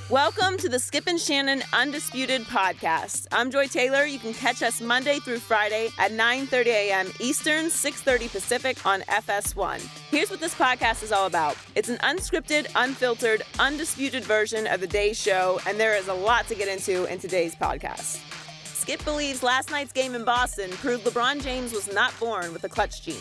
Welcome to the Skip and Shannon Undisputed podcast. I'm Joy Taylor. You can catch us Monday through Friday at 9:30 a.m. Eastern, 6:30 Pacific on FS1. Here's what this podcast is all about. It's an unscripted, unfiltered, undisputed version of the day's show, and there is a lot to get into in today's podcast. Skip believes last night's game in Boston proved LeBron James was not born with a clutch gene.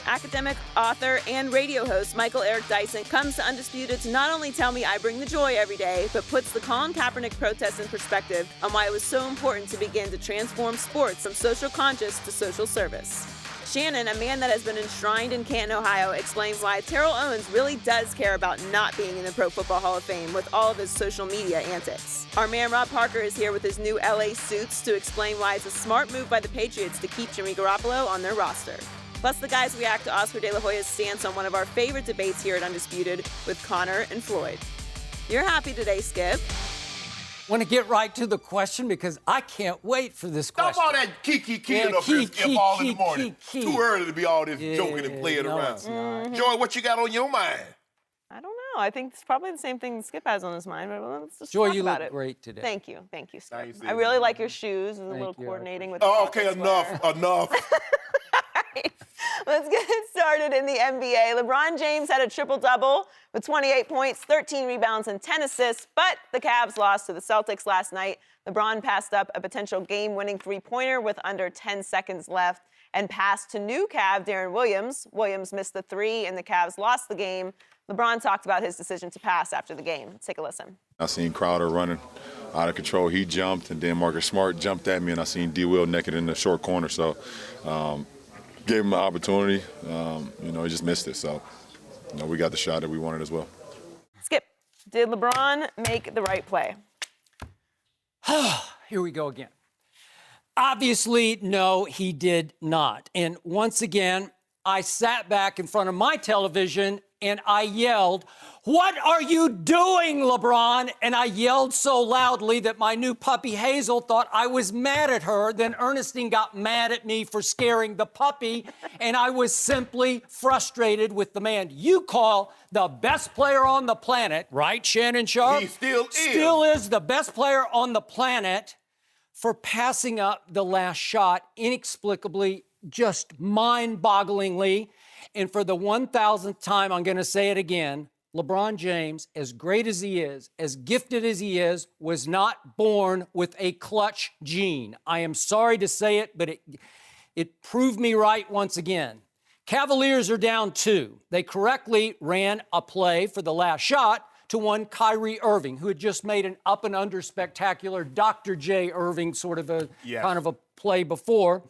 Academic, author, and radio host Michael Eric Dyson comes to Undisputed to not only tell me I bring the joy every day, but puts the Colin Kaepernick protest in perspective on why it was so important to begin to transform sports from social conscious to social service. Shannon, a man that has been enshrined in Canton, Ohio, explains why Terrell Owens really does care about not being in the Pro Football Hall of Fame with all of his social media antics. Our man Rob Parker is here with his new LA suits to explain why it's a smart move by the Patriots to keep Jimmy Garoppolo on their roster. Plus, the guys react to Oscar De La Hoya's stance on one of our favorite debates here at Undisputed with Conor and Floyd. You're happy today, Skip. Want to get right to the question because I can't wait for this question. Stop all that kiki up here, Skip, all in the morning. Too early to be all this joking and playing around. Joy, what you got on your mind? I don't know. I think it's probably the same thing Skip has on his mind, but let's just Joy, talk you about look it. great today. Thank you, Skip. Nice. I really like your shoes and a little coordinating with the Okay, enough. Let's get it started in the NBA. LeBron James had a triple-double with 28 points, 13 rebounds, and 10 assists, but the Cavs lost to the Celtics last night. LeBron passed up a potential game-winning three-pointer with under 10 seconds left and passed to new Cav Darren Williams. Williams missed the three, and the Cavs lost the game. LeBron talked about his decision to pass after the game. Let's take a listen. I seen Crowder running out of control. He jumped, and then Marcus Smart jumped at me, and I seen D. Will naked in the short corner. So, gave him an opportunity. He just missed it. So, we got the shot that we wanted as well. Skip, did LeBron make the right play? Here we go again. Obviously, no, he did not. And once again, I sat back in front of my television and I yelled, "What are you doing, LeBron?" And I yelled so loudly that my new puppy Hazel thought I was mad at her. Then Ernestine got mad at me for scaring the puppy. And I was simply frustrated with the man you call the best player on the planet, right, Shannon Sharpe? He still is. Still is the best player on the planet for passing up the last shot inexplicably, just mind-bogglingly. And for the 1,000th time, I'm going to say it again, LeBron James, as great as he is, as gifted as he is, was not born with a clutch gene. I am sorry to say it, but it proved me right once again. Cavaliers are down 2. They correctly ran a play for the last shot to one Kyrie Irving, who had just made an up and under spectacular Dr. J. Irving sort of a kind of a play before.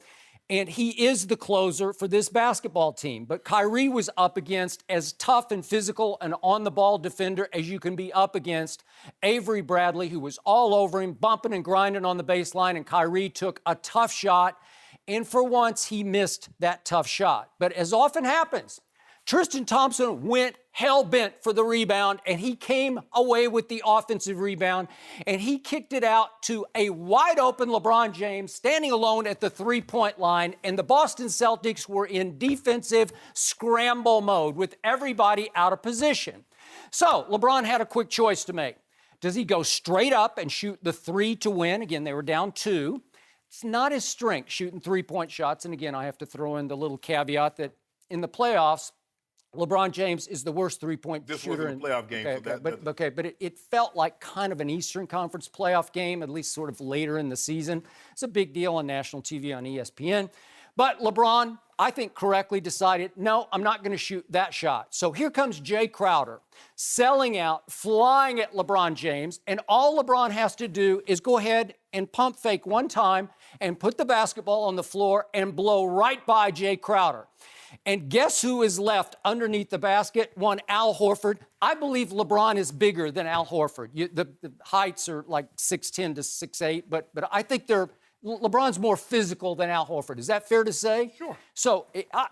And he is the closer for this basketball team. But Kyrie was up against as tough and physical and on-the-ball defender as you can be up against Avery Bradley, who was all over him, bumping and grinding on the baseline, and Kyrie took a tough shot. And for once, he missed that tough shot. But as often happens, Tristan Thompson went hell-bent for the rebound, and he came away with the offensive rebound, and he kicked it out to a wide-open LeBron James standing alone at the three-point line, and the Boston Celtics were in defensive scramble mode with everybody out of position. So LeBron had a quick choice to make. Does he go straight up and shoot the three to win? Again, they were down 2. It's not his strength, shooting three-point shots, and again, I have to throw in the little caveat that in the playoffs, LeBron James is the worst three-point shooter. This wasn't a playoff game. But it felt like kind of an Eastern Conference playoff game, at least sort of later in the season. It's a big deal on national TV on ESPN. But LeBron, I think, correctly decided, no, I'm not going to shoot that shot. So here comes Jay Crowder, selling out, flying at LeBron James, and all LeBron has to do is go ahead and pump fake one time and put the basketball on the floor and blow right by Jay Crowder. And guess who is left underneath the basket? One Al Horford. I believe LeBron is bigger than Al Horford. The heights are like 6'10 to 6'8, but I think LeBron's more physical than Al Horford. Is that fair to say? Sure. So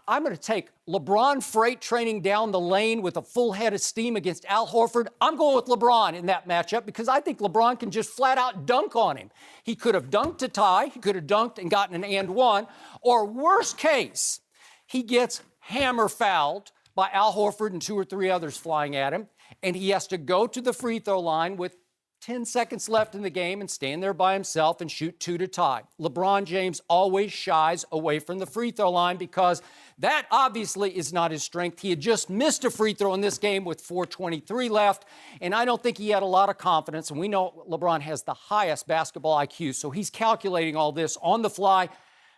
I'm going to take LeBron freight training down the lane with a full head of steam against Al Horford. I'm going with LeBron in that matchup because I think LeBron can just flat out dunk on him. He could have dunked to tie. He could have dunked and gotten an and one. Or worst case, he gets hammer fouled by Al Horford and 2 or 3 others flying at him, and he has to go to the free throw line with 10 seconds left in the game and stand there by himself and shoot 2 to tie. LeBron James always shies away from the free throw line because that obviously is not his strength. He had just missed a free throw in this game with 4:23 left, and I don't think he had a lot of confidence. And we know LeBron has the highest basketball IQ, so he's calculating all this on the fly.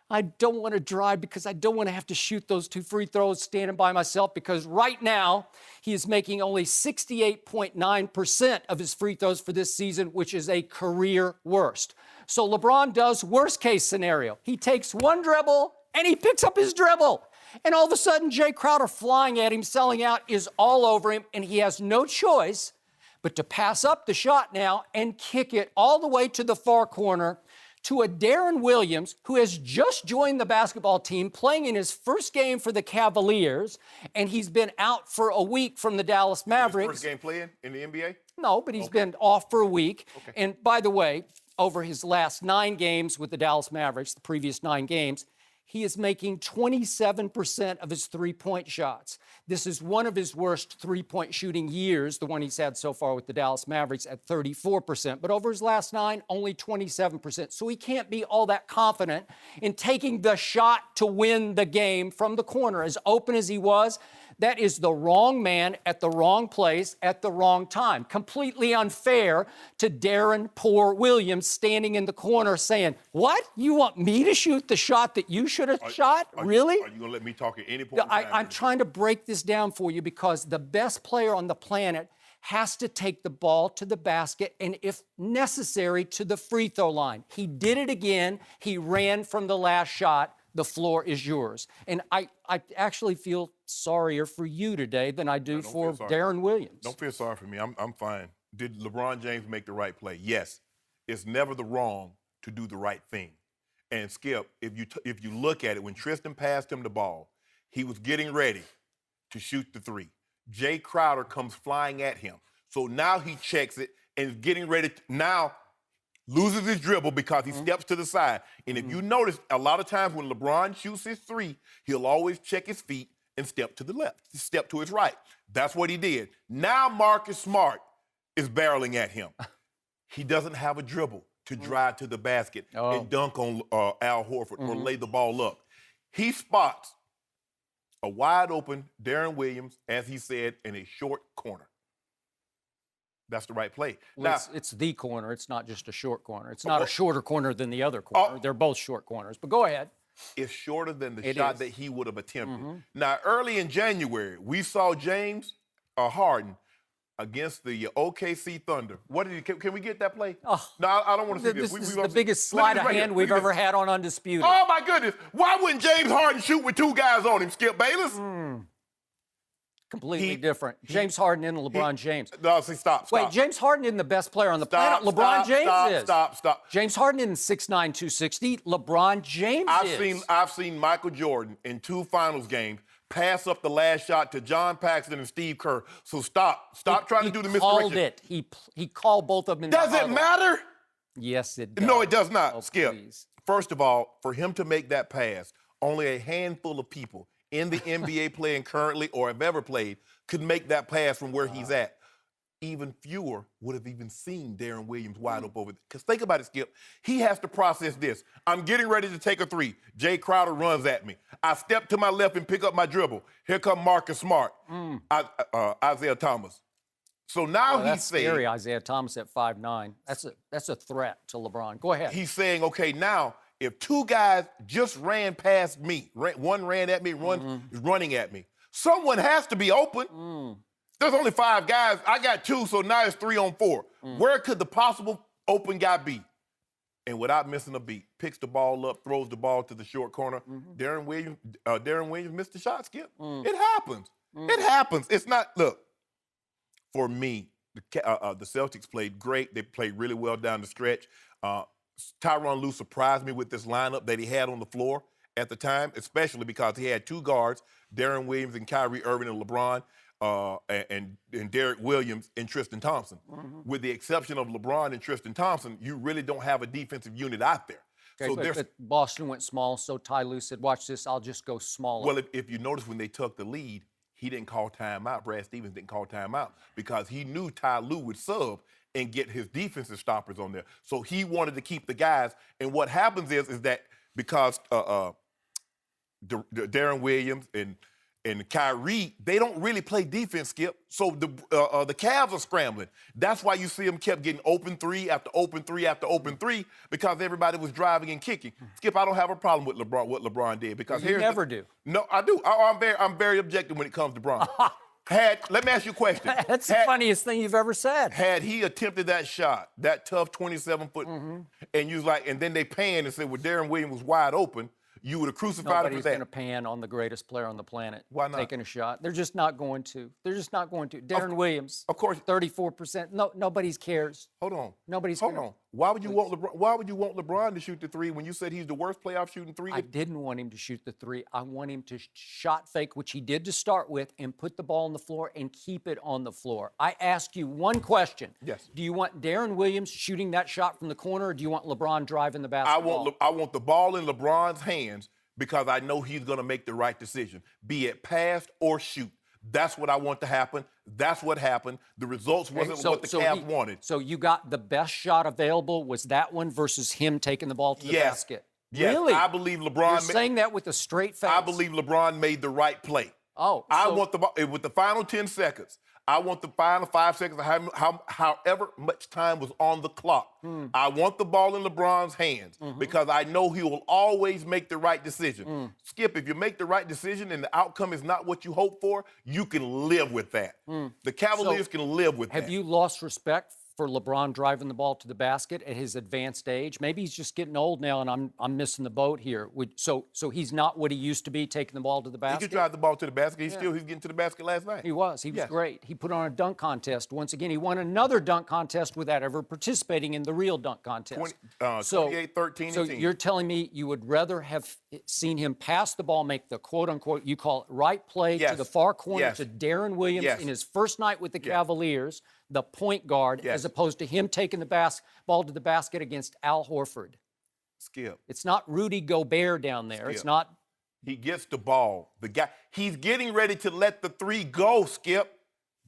I don't want to drive because I don't want to have to shoot those 2 free throws standing by myself, because right now he is making only 68.9% of his free throws for this season, which is a career worst. So LeBron does worst case scenario. He takes one dribble and he picks up his dribble. And all of a sudden, Jay Crowder flying at him, selling out, is all over him, and he has no choice but to pass up the shot now and kick it all the way to the far corner to a Darren Williams who has just joined the basketball team, playing in his first game for the Cavaliers, and he's been out for a week from the Dallas Mavericks. His first game playing in the NBA? No, but he's been off for a week. Okay. And by the way, over his last 9 games with the Dallas Mavericks, the previous 9 games, he is making 27% of his three-point shots. This is one of his worst three-point shooting years, the one he's had so far with the Dallas Mavericks at 34%. But over his last 9, only 27%. So he can't be all that confident in taking the shot to win the game from the corner. As open as he was, that is the wrong man at the wrong place at the wrong time. Completely unfair to Darren "Poor" Williams standing in the corner saying, "What? You want me to shoot the shot that you should have shot? Really?" Are you going to let me talk at any point in time? I'm trying to break this down for you because the best player on the planet has to take the ball to the basket and, if necessary, to the free throw line. He did it again. He ran from the last shot. The floor is yours. And I actually feel sorrier for you today than I do for Darren Williams. Don't feel sorry for me. I'm fine. Did LeBron James make the right play? Yes. It's never the wrong to do the right thing. And Skip, if you look at it, when Tristan passed him the ball, he was getting ready to shoot the 3. Jay Crowder comes flying at him. So now he checks it and is getting ready to now loses his dribble because he steps to the side. And if you notice, a lot of times when LeBron shoots his 3, he'll always check his feet and step to the left, step to his right. That's what he did. Now Marcus Smart is barreling at him. He doesn't have a dribble to drive to the basket and dunk on Al Horford or lay the ball up. He spots a wide open Darren Williams, as he said, in a short corner. That's the right play. Well, now, it's the corner. It's not just a short corner. It's not a shorter corner than the other corner. They're both short corners. But go ahead. It's shorter than the shot that he would have attempted. Now, early in January, we saw James Harden against the OKC Thunder. What did he? Can we get that play? No, I don't want to see this. This is the biggest sleight of hand we've ever had on Undisputed. Oh, my goodness. Why wouldn't James Harden shoot with 2 guys on him, Skip Bayless? Completely different. James Harden and LeBron James. No, see, stop. Wait, James Harden isn't the best player on the planet. LeBron James is. Stop. James Harden isn't 6'9", 260. LeBron James is. I've seen Michael Jordan in 2 finals games pass up the last shot to John Paxson and Steve Kerr. So stop trying to do the misdirection. He called both of them in Does it matter? Yes, it does. No, it does not, Oh, Skip. please. First of all, for him to make that pass, only a handful of people in the NBA playing currently or have ever played could make that pass from where he's at. Even fewer would have even seen Darren Williams wide open over there. Because think about it, Skip. He has to process this. I'm getting ready to take a 3. Jay Crowder runs at me. I step to my left and pick up my dribble. Here come Marcus Smart, Isaiah Thomas. So now he's saying... That's scary, Isaiah Thomas at 5'9". That's a threat to LeBron. Go ahead. He's saying, okay, now, if 2 guys just ran past me, one ran at me, one is running at me, someone has to be open. There's only 5 guys. I got 2, so now it's 3 on 4. Where could the possible open guy be? And without missing a beat, picks the ball up, throws the ball to the short corner. Darren Williams missed the shot, Skip. It happens. It happens. It's not, look, for me, the Celtics played great. They played really well down the stretch. Tyronn Lue surprised me with this lineup that he had on the floor at the time, especially because he had 2 guards, Darren Williams and Kyrie Irving and LeBron, and Derek Williams and Tristan Thompson. With the exception of LeBron and Tristan Thompson, you really don't have a defensive unit out there. Okay, but Boston went small, so Ty Lue said, watch this, I'll just go smaller. Well, if you notice when they took the lead, he didn't call timeout. Brad Stevens didn't call timeout because he knew Ty Lue would sub and get his defensive stoppers on there. So he wanted to keep the guys. And what happens is that because Darren Williams and Kyrie, they don't really play defense, Skip. So the Cavs are scrambling. That's why you see them kept getting open three after open three after open three, because everybody was driving and kicking. Skip, I don't have a problem with LeBron, what LeBron did, because you never do. No, I do. I'm very objective when it comes to LeBron. Let me ask you a question. That's the funniest thing you've ever said. Had he attempted that shot, that tough 27-foot, and you was like, and then they panned and said, well, Darren Williams was wide open, you would have crucified him for Nobody's that. going to pan on the greatest player on the planet. Why not? Taking a shot. They're just not going to. They're just not going to. Darren Williams. Of course. 34%. No, nobody cares. Hold on. Nobody's Hold on. Why would you want LeBron? Why would you want LeBron to shoot the three when you said he's the worst playoff shooting three? I didn't want him to shoot the three. I want him to shot fake, which he did to start with, and put the ball on the floor and keep it on the floor. I ask you one question. Yes. Do you want Darren Williams shooting that shot from the corner, or do you want LeBron driving the basketball? I want the ball in LeBron's hands because I know he's going to make the right decision, be it pass or shoot. That's what I want to happen. That's what happened. The results wasn't what the Cavs wanted. So you got the best shot available was that one versus him taking the ball to the basket? Yes, Really? I believe LeBron. You're saying that with a straight face? I believe LeBron made the right play. Oh, I want the ball with the final 10 seconds. I want the final 5 seconds, however much time was on the clock. I want the ball in LeBron's hands because I know he will always make the right decision. Skip, if you make the right decision and the outcome is not what you hope for, you can live with that. The Cavaliers can live with that. Have you lost respect for LeBron driving the ball to the basket at his advanced age? Maybe he's just getting old now, and I'm missing the boat here. So he's not what he used to be, taking the ball to the basket? He could drive the ball to the basket. He's getting to the basket last night. He was great. He put on a dunk contest. Once again, he won another dunk contest without ever participating in the real dunk contest. 28-13. So you're telling me you would rather have seen him pass the ball, make the quote-unquote, you call it right play, to the far corner to Darren Williams in his first night with the Cavaliers, the point guard, as opposed to him taking the ball to the basket against Al Horford? Skip. It's not Rudy Gobert down there. Skip. It's not. He gets the ball. The guy, he's getting ready to let the three go, Skip.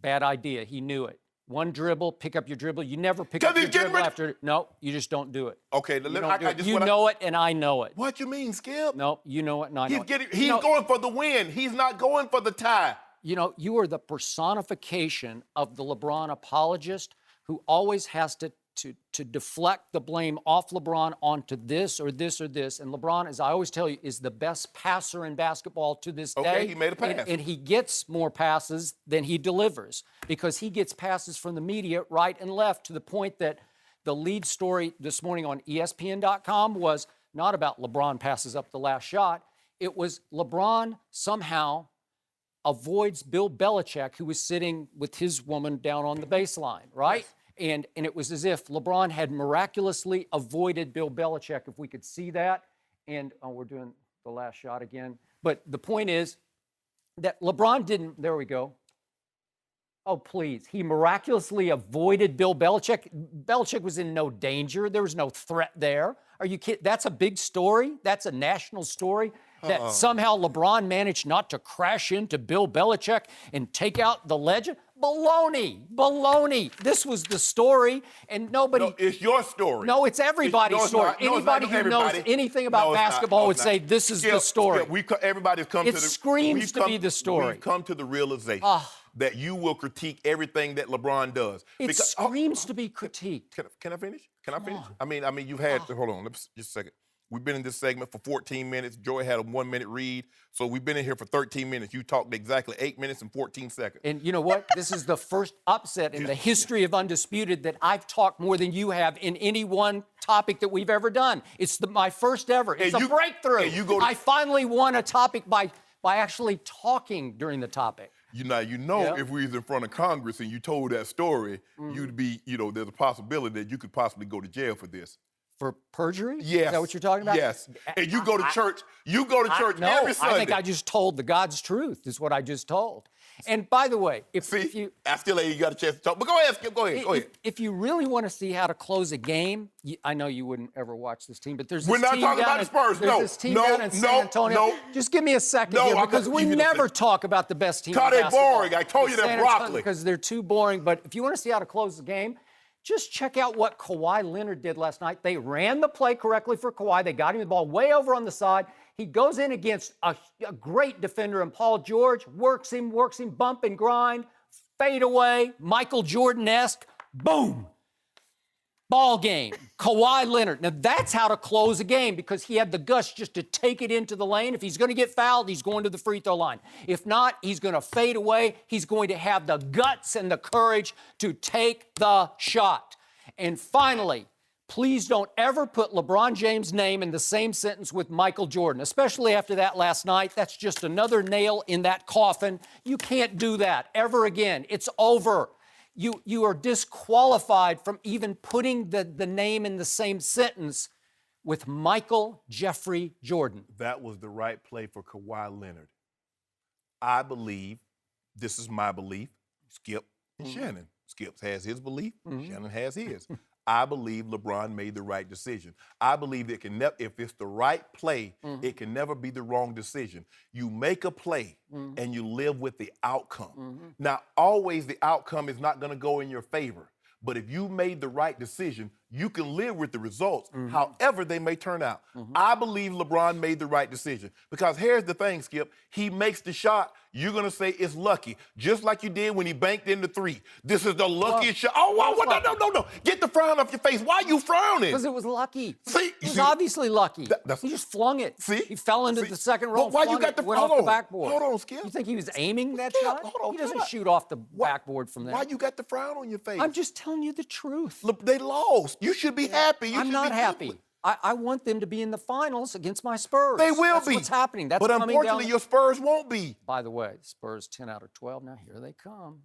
Bad idea. He knew it. One dribble, pick up your dribble. You never pick up your dribble after. No, you just don't do it. Okay, you know it, and I know it. What you mean, Skip? No, you know it, and I know it. He's going for the win. He's not going for the tie. You know, you are the personification of the LeBron apologist who always has to deflect the blame off LeBron onto this or this or this. And LeBron, as I always tell you, is the best passer in basketball to this day. Okay, he made a pass. And he gets more passes than he delivers because he gets passes from the media right and left, to the point that the lead story this morning on ESPN.com was not about LeBron passes up the last shot. It was LeBron somehow avoids Bill Belichick, who was sitting with his woman down on the baseline, right? Yes. And it was as if LeBron had miraculously avoided Bill Belichick, if we could see that. And we're doing the last shot again. But the point is that LeBron didn't, there we go. Oh, please. He miraculously avoided Bill Belichick. Belichick was in no danger. There was no threat there. Are you kidding? That's a big story. That's a national story. That somehow LeBron managed not to crash into Bill Belichick and take out the legend? Baloney. Baloney. This was the story, and nobody... No, it's your story. No, it's everybody's story. Anybody who knows anything about basketball would say this is the story. Everybody's come to the... It screams to be the story. We've come to the realization that you will critique everything that LeBron does. It screams to be critiqued. Can I finish? Can I finish? I mean, you've had... Hold on, just a second. We've been in this segment for 14 minutes. Joy had a 1-minute read. So we've been in here for 13 minutes. You talked exactly 8 minutes and 14 seconds. And you know what? This is the first upset in the history of Undisputed that I've talked more than you have in any one topic that we've ever done. It's my first ever. It's a breakthrough. I finally won a topic by actually talking during the topic. If we was in front of Congress and you told that story, you'd be, there's a possibility that you could possibly go to jail for this. For perjury? Yes. Is that what you're talking about? Yes. And you go to church. You go to church every Sunday. I think I just told the God's truth, is what I just told. And by the way, if See, you I still ain't got a chance to talk. But go ahead, Skip. Go ahead. If you really want to see how to close a game, I know you wouldn't ever watch this team, but there's this We're not team talking down about the Spurs. there's this team down in San Antonio. Just give me a second here, because we never talk about the best team in basketball. They're boring. I told you they're broccoli. Because they're too boring. But if you want to see how to close the game, just check out what Kawhi Leonard did last night. They ran the play correctly for Kawhi. They got him the ball way over on the side. He goes in against a great defender in Paul George, works him, bump and grind, fade away, Michael Jordan-esque, boom. Ball game. Kawhi Leonard. Now, that's how to close a game, because he had the guts just to take it into the lane. If he's going to get fouled, he's going to the free throw line. If not, he's going to fade away. He's going to have the guts and the courage to take the shot. And finally, please don't ever put LeBron James' name in the same sentence with Michael Jordan, especially after that last night. That's just another nail in that coffin. You can't do that ever again. It's over. You are disqualified from even putting the name in the same sentence with Michael Jeffrey Jordan. That was the right play for Kawhi Leonard. I believe, this is my belief, Skip and Shannon. Skip has his belief, Shannon has his. I believe LeBron made the right decision. I believe it can if it's the right play, it can never be the wrong decision. You make a play and you live with the outcome. Now, always the outcome is not going to go in your favor. But if you made the right decision, you can live with the results, however they may turn out. I believe LeBron made the right decision. Because here's the thing, Skip. He makes the shot, you're going to say it's lucky. Just like you did when he banked in the three. This is the luckiest shot. Oh, no. Get the frown off your face. Why are you frowning? Because it was lucky. See? It was obviously lucky. He just flung it. See? He fell into the second row. Why you got the went off the backboard? Hold on, Skip. You think he was aiming that shot? Hold on, he doesn't shoot off the backboard from there. Why you got the frown on your face? I'm just telling you the truth. Look, they lost. You should be happy. I'm not happy. I want them to be in the finals against my Spurs. They will That's be. what's happening. That's but coming unfortunately, down. your Spurs won't be. By the way, Spurs 10 out of 12. Now here they come.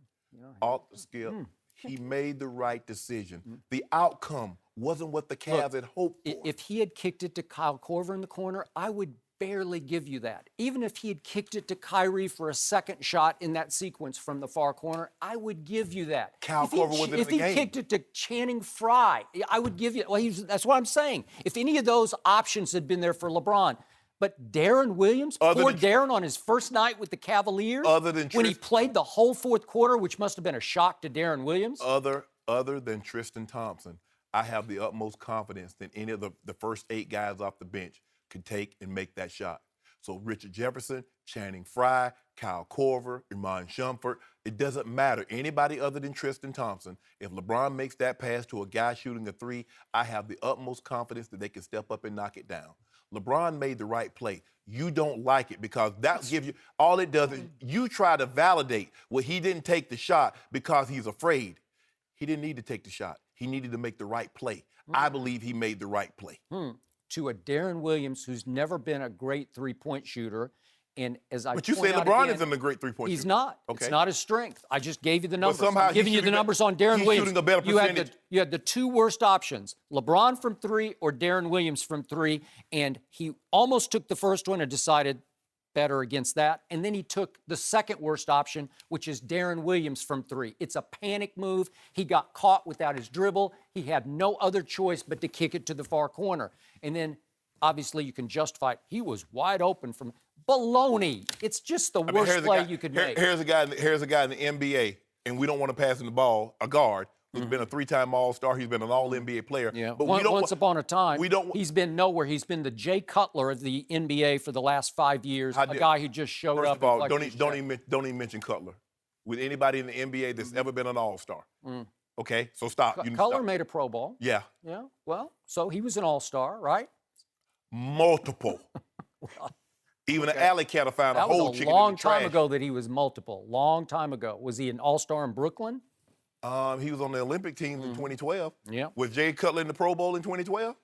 Skip, he made the right decision. The outcome wasn't what the Cavs had hoped for. If he had kicked it to Kyle Korver in the corner, I would barely give you that. Even if he had kicked it to Kyrie for a second shot in that sequence from the far corner, I would give you that. Kyle Korver wasn't in the game. If he kicked it to Channing Frye, I would give you. Well, that's what I'm saying. If any of those options had been there for LeBron, but Darren Williams, Darren on his first night with the Cavaliers, when he played the whole fourth quarter, which must have been a shock to Darren Williams. Other than Tristan Thompson, I have the utmost confidence that any of the first 8 guys off the bench could take and make that shot. So Richard Jefferson, Channing Frye, Kyle Korver, Iman Shumpert, it doesn't matter. Anybody other than Tristan Thompson, if LeBron makes that pass to a guy shooting a 3, I have the utmost confidence that they can step up and knock it down. LeBron made the right play. You don't like it because that gives you, all it does is you try to validate, well, he didn't take the shot because he's afraid. He didn't need to take the shot. He needed to make the right play. I believe he made the right play. To a Darren Williams who's never been a great three-point shooter. And as I But you say LeBron isn't a great three-point shooter. He's not. Okay. It's not his strength. I just gave you the numbers. Somehow I'm giving you the numbers on Darren Williams. Shooting a better percentage. You had the 2 worst options, LeBron from 3 or Darren Williams from 3, and he almost took the first one and decided better against that. And then he took the second worst option, which is Darren Williams from 3. It's a panic move. He got caught without his dribble. He had no other choice but to kick it to the far corner. And then, obviously, you can justify it. He was wide open from baloney. It's just the worst play you could make. Here's a guy in the NBA, and we don't want to pass him the ball, a guard, who's been a 3-time All-Star. He's been an All-NBA player. Yeah. But once upon a time, he's been nowhere. He's been the Jay Cutler of the NBA for the last 5 years, a guy who just showed up. First of all, don't even mention Cutler. With anybody in the NBA that's ever been an All-Star. Okay? So stop. Cutler made a Pro Bowl. Yeah. Yeah. Well, so he was an All-Star, right? Multiple. Even an alley cat will find a whole chicken in the trash. That was a long time ago that he was multiple. Long time ago. Was he an All-Star in Brooklyn? He was on the Olympic team in 2012. Yeah. Was Jay Cutler in the Pro Bowl in 2012?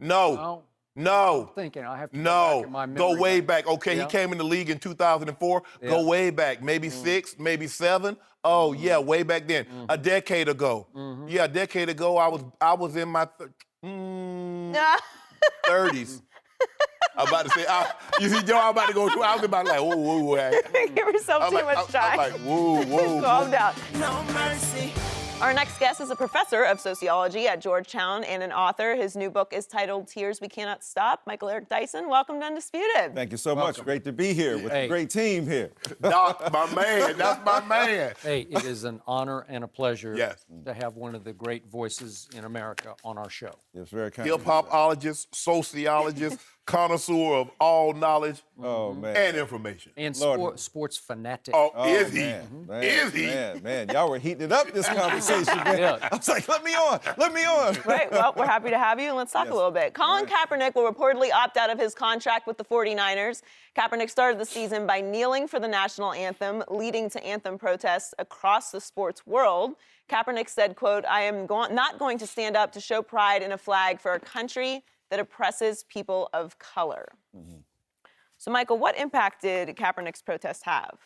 No. I'm thinking. I have to go back in my memory. Go way back. Okay, he came in the league in 2004. Yeah. Go way back. Maybe 6, maybe 7. Oh, yeah, way back then. A decade ago. Yeah, a decade ago, I was in my 30s. I'm about to say, you see, Joe, I'm about to go through. I was about to like, whoa, whoa, whoa. Give yourself too much time. I'm like, whoa, whoa. Calm down. No mercy. Our next guest is a professor of sociology at Georgetown and an author. His new book is titled Tears We Cannot Stop. Michael Eric Dyson, welcome to Undisputed. Thank you so much. Great to be here with a great team here. Doc, my man. That's my man. Hey, it is an honor and a pleasure Yes. to have one of the great voices in America on our show. It's very kind. Hip-hopologist, sociologist, connoisseur of all knowledge and information. And sports fanatic. Oh, is he? Man, Is he? Man, y'all were heating it up this conversation, man. Yeah. I was like, let me on. Right, well, we're happy to have you, and let's talk a little bit. Colin Kaepernick will reportedly opt out of his contract with the 49ers. Kaepernick started the season by kneeling for the national anthem, leading to anthem protests across the sports world. Kaepernick said, quote, I am not going to stand up to show pride in a flag for a country that oppresses people of color. So, Michael, what impact did Kaepernick's protest have?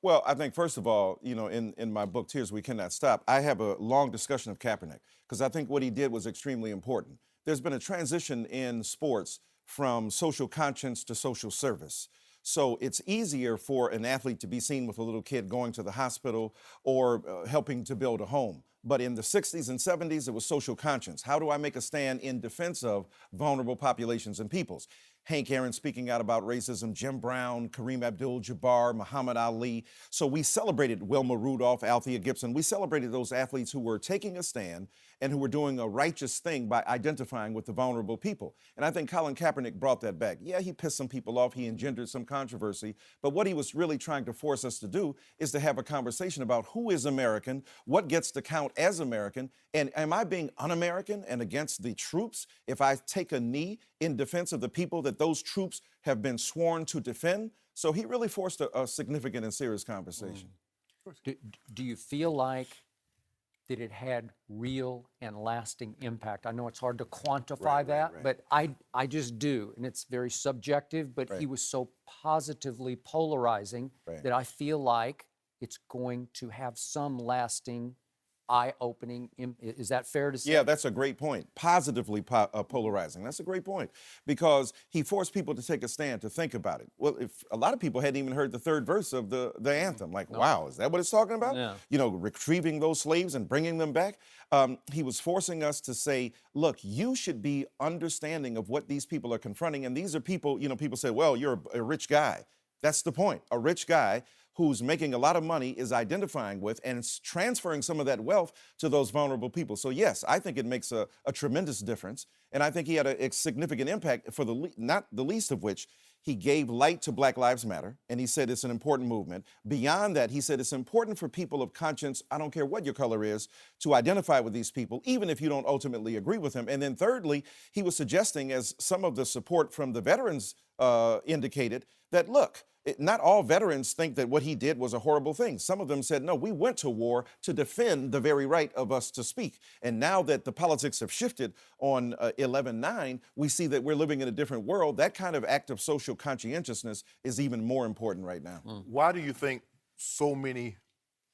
Well, I think, first of all, you know, in my book, Tears We Cannot Stop, I have a long discussion of Kaepernick because I think what he did was extremely important. There's been a transition in sports from social conscience to social service. So it's easier for an athlete to be seen with a little kid going to the hospital or helping to build a home. But in the 60s and 70s, it was social conscience. How do I make a stand in defense of vulnerable populations and peoples? Hank Aaron speaking out about racism, Jim Brown, Kareem Abdul-Jabbar, Muhammad Ali. So we celebrated Wilma Rudolph, Althea Gibson. We celebrated those athletes who were taking a stand and who were doing a righteous thing by identifying with the vulnerable people. And I think Colin Kaepernick brought that back. Yeah, he pissed some people off. He engendered some controversy. But what he was really trying to force us to do is to have a conversation about who is American, what gets to count as American, and am I being un-American and against the troops if I take a knee in defense of the people that those troops have been sworn to defend? So he really forced a significant and serious conversation. Do you feel like that it had real and lasting impact? I know it's hard to quantify that, but I just do, and it's very subjective, but he was so positively polarizing that I feel like it's going to have some lasting eye-opening. Is that fair to say? Yeah, that's a great point. Positively polarizing. That's a great point because he forced people to take a stand, to think about it. Well, if a lot of people hadn't even heard the third verse of the anthem, like, wow, is that what it's talking about? Yeah. You know, retrieving those slaves and bringing them back. He was forcing us to say, look, you should be understanding of what these people are confronting. And these are people, you know, people say, well, you're a rich guy. That's the point. A rich guy who's making a lot of money is identifying with and it's transferring some of that wealth to those vulnerable people. So yes, I think it makes a tremendous difference. And I think he had a significant impact for not the least of which he gave light to Black Lives Matter. And he said it's an important movement. Beyond that, he said it's important for people of conscience, I don't care what your color is, to identify with these people, even if you don't ultimately agree with them. And then thirdly, he was suggesting, as some of the support from the veterans indicated, that look, not all veterans think that what he did was a horrible thing. Some of them said, no, we went to war to defend the very right of us to speak. And now that the politics have shifted on 11/9, we see that we're living in a different world. That kind of act of social conscientiousness is even more important right now. Why do you think so many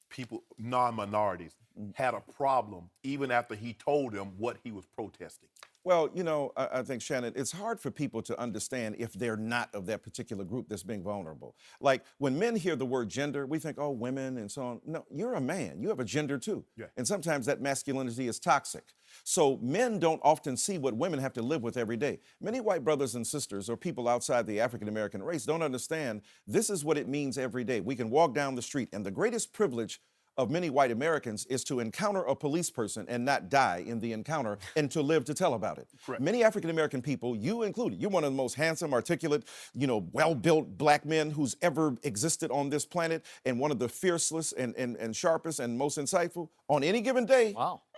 people, non-minorities, had a problem even after he told them what he was protesting? Well, you know, I think, Shannon, it's hard for people to understand if they're not of that particular group that's being vulnerable. Like, when men hear the word gender, we think, oh, women and so on. No, you're a man. You have a gender, too. Yeah. And sometimes that masculinity is toxic. So men don't often see what women have to live with every day. Many white brothers and sisters or people outside the African-American race don't understand this is what it means every day. We can walk down the street, and the greatest privilege of many white Americans is to encounter a police person and not die in the encounter and to live to tell about it. Correct. Many African-American people, you included, you're one of the most handsome, articulate, you know, well-built black men who's ever existed on this planet and one of the fiercest and sharpest and most insightful. On any given day,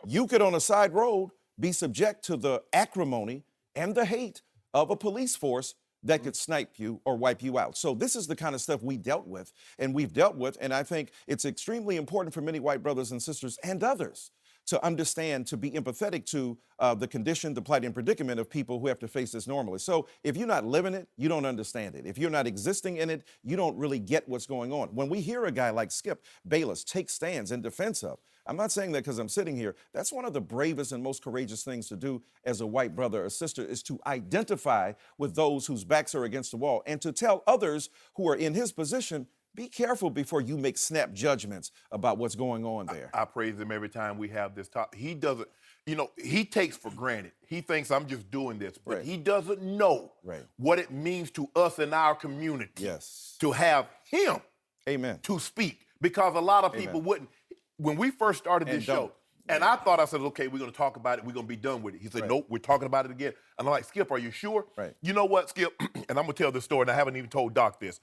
you could on a side road be subject to the acrimony and the hate of a police force that could snipe you or wipe you out. So this is the kind of stuff we dealt with and we've dealt with. And I think it's extremely important for many white brothers and sisters and others to understand, to be empathetic to the condition, the plight and predicament of people who have to face this normally. So if you're not living it, you don't understand it. If you're not existing in it, you don't really get what's going on. When we hear a guy like Skip Bayless take stands in defense of I'm not saying that because I'm sitting here. That's one of the bravest and most courageous things to do as a white brother or sister, is to identify with those whose backs are against the wall and to tell others who are in his position, be careful before you make snap judgments about what's going on there. I praise him every time we have this talk. He doesn't, he takes for granted. He thinks I'm just doing this, but Right. he doesn't know Right. what it means to us in our community Yes. to have him Amen. to speak. Because a lot of people Amen. wouldn't. When we first started this And show, don't. and I thought, I said, okay, we're going to talk about it. We're going to be done with it. He said, Right. nope, we're talking about it again. And I'm like, Skip, are you sure? Right. You know what, Skip? And I'm going to tell this story, and I haven't even told Doc this.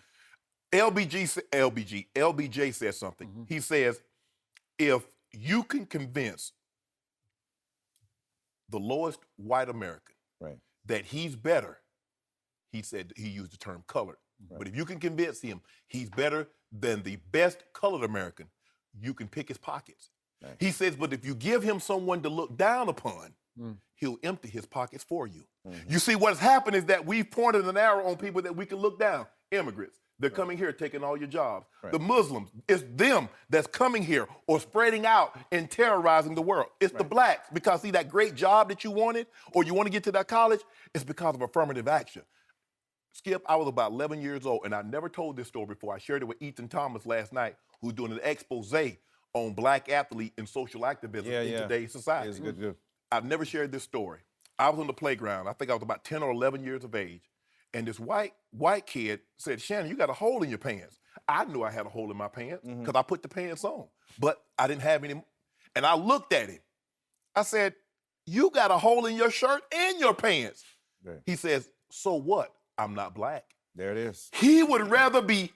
LBJ says something. Mm-hmm. He says, if you can convince the lowest white American Right. that he's better, he said, he used the term colored. Right. But if you can convince him he's better than the best colored American, you can pick his pockets. Right. He says, but if you give him someone to look down upon, he'll empty his pockets for you. Mm-hmm. You see, what's happened is that we've pointed an arrow on people that we can look down. Immigrants, they're coming here taking all your jobs. Right. The Muslims, it's them that's coming here or spreading out and terrorizing the world. It's the blacks, because see that great job that you wanted or you want to get to that college, it's because of affirmative action. Skip, I was about 11 years old, and I never told this story before. I shared it with Ethan Thomas last night, who's doing an expose on black athlete and social activism in today's society. It's good. I've never shared this story. I was on the playground. I think I was about 10 or 11 years of age, and this white kid said, Shannon, you got a hole in your pants. I knew I had a hole in my pants because I put the pants on, but I didn't have any. And I looked at him. I said, you got a hole in your shirt and your pants. Right. He says, so what? I'm not black. There it is. He would rather be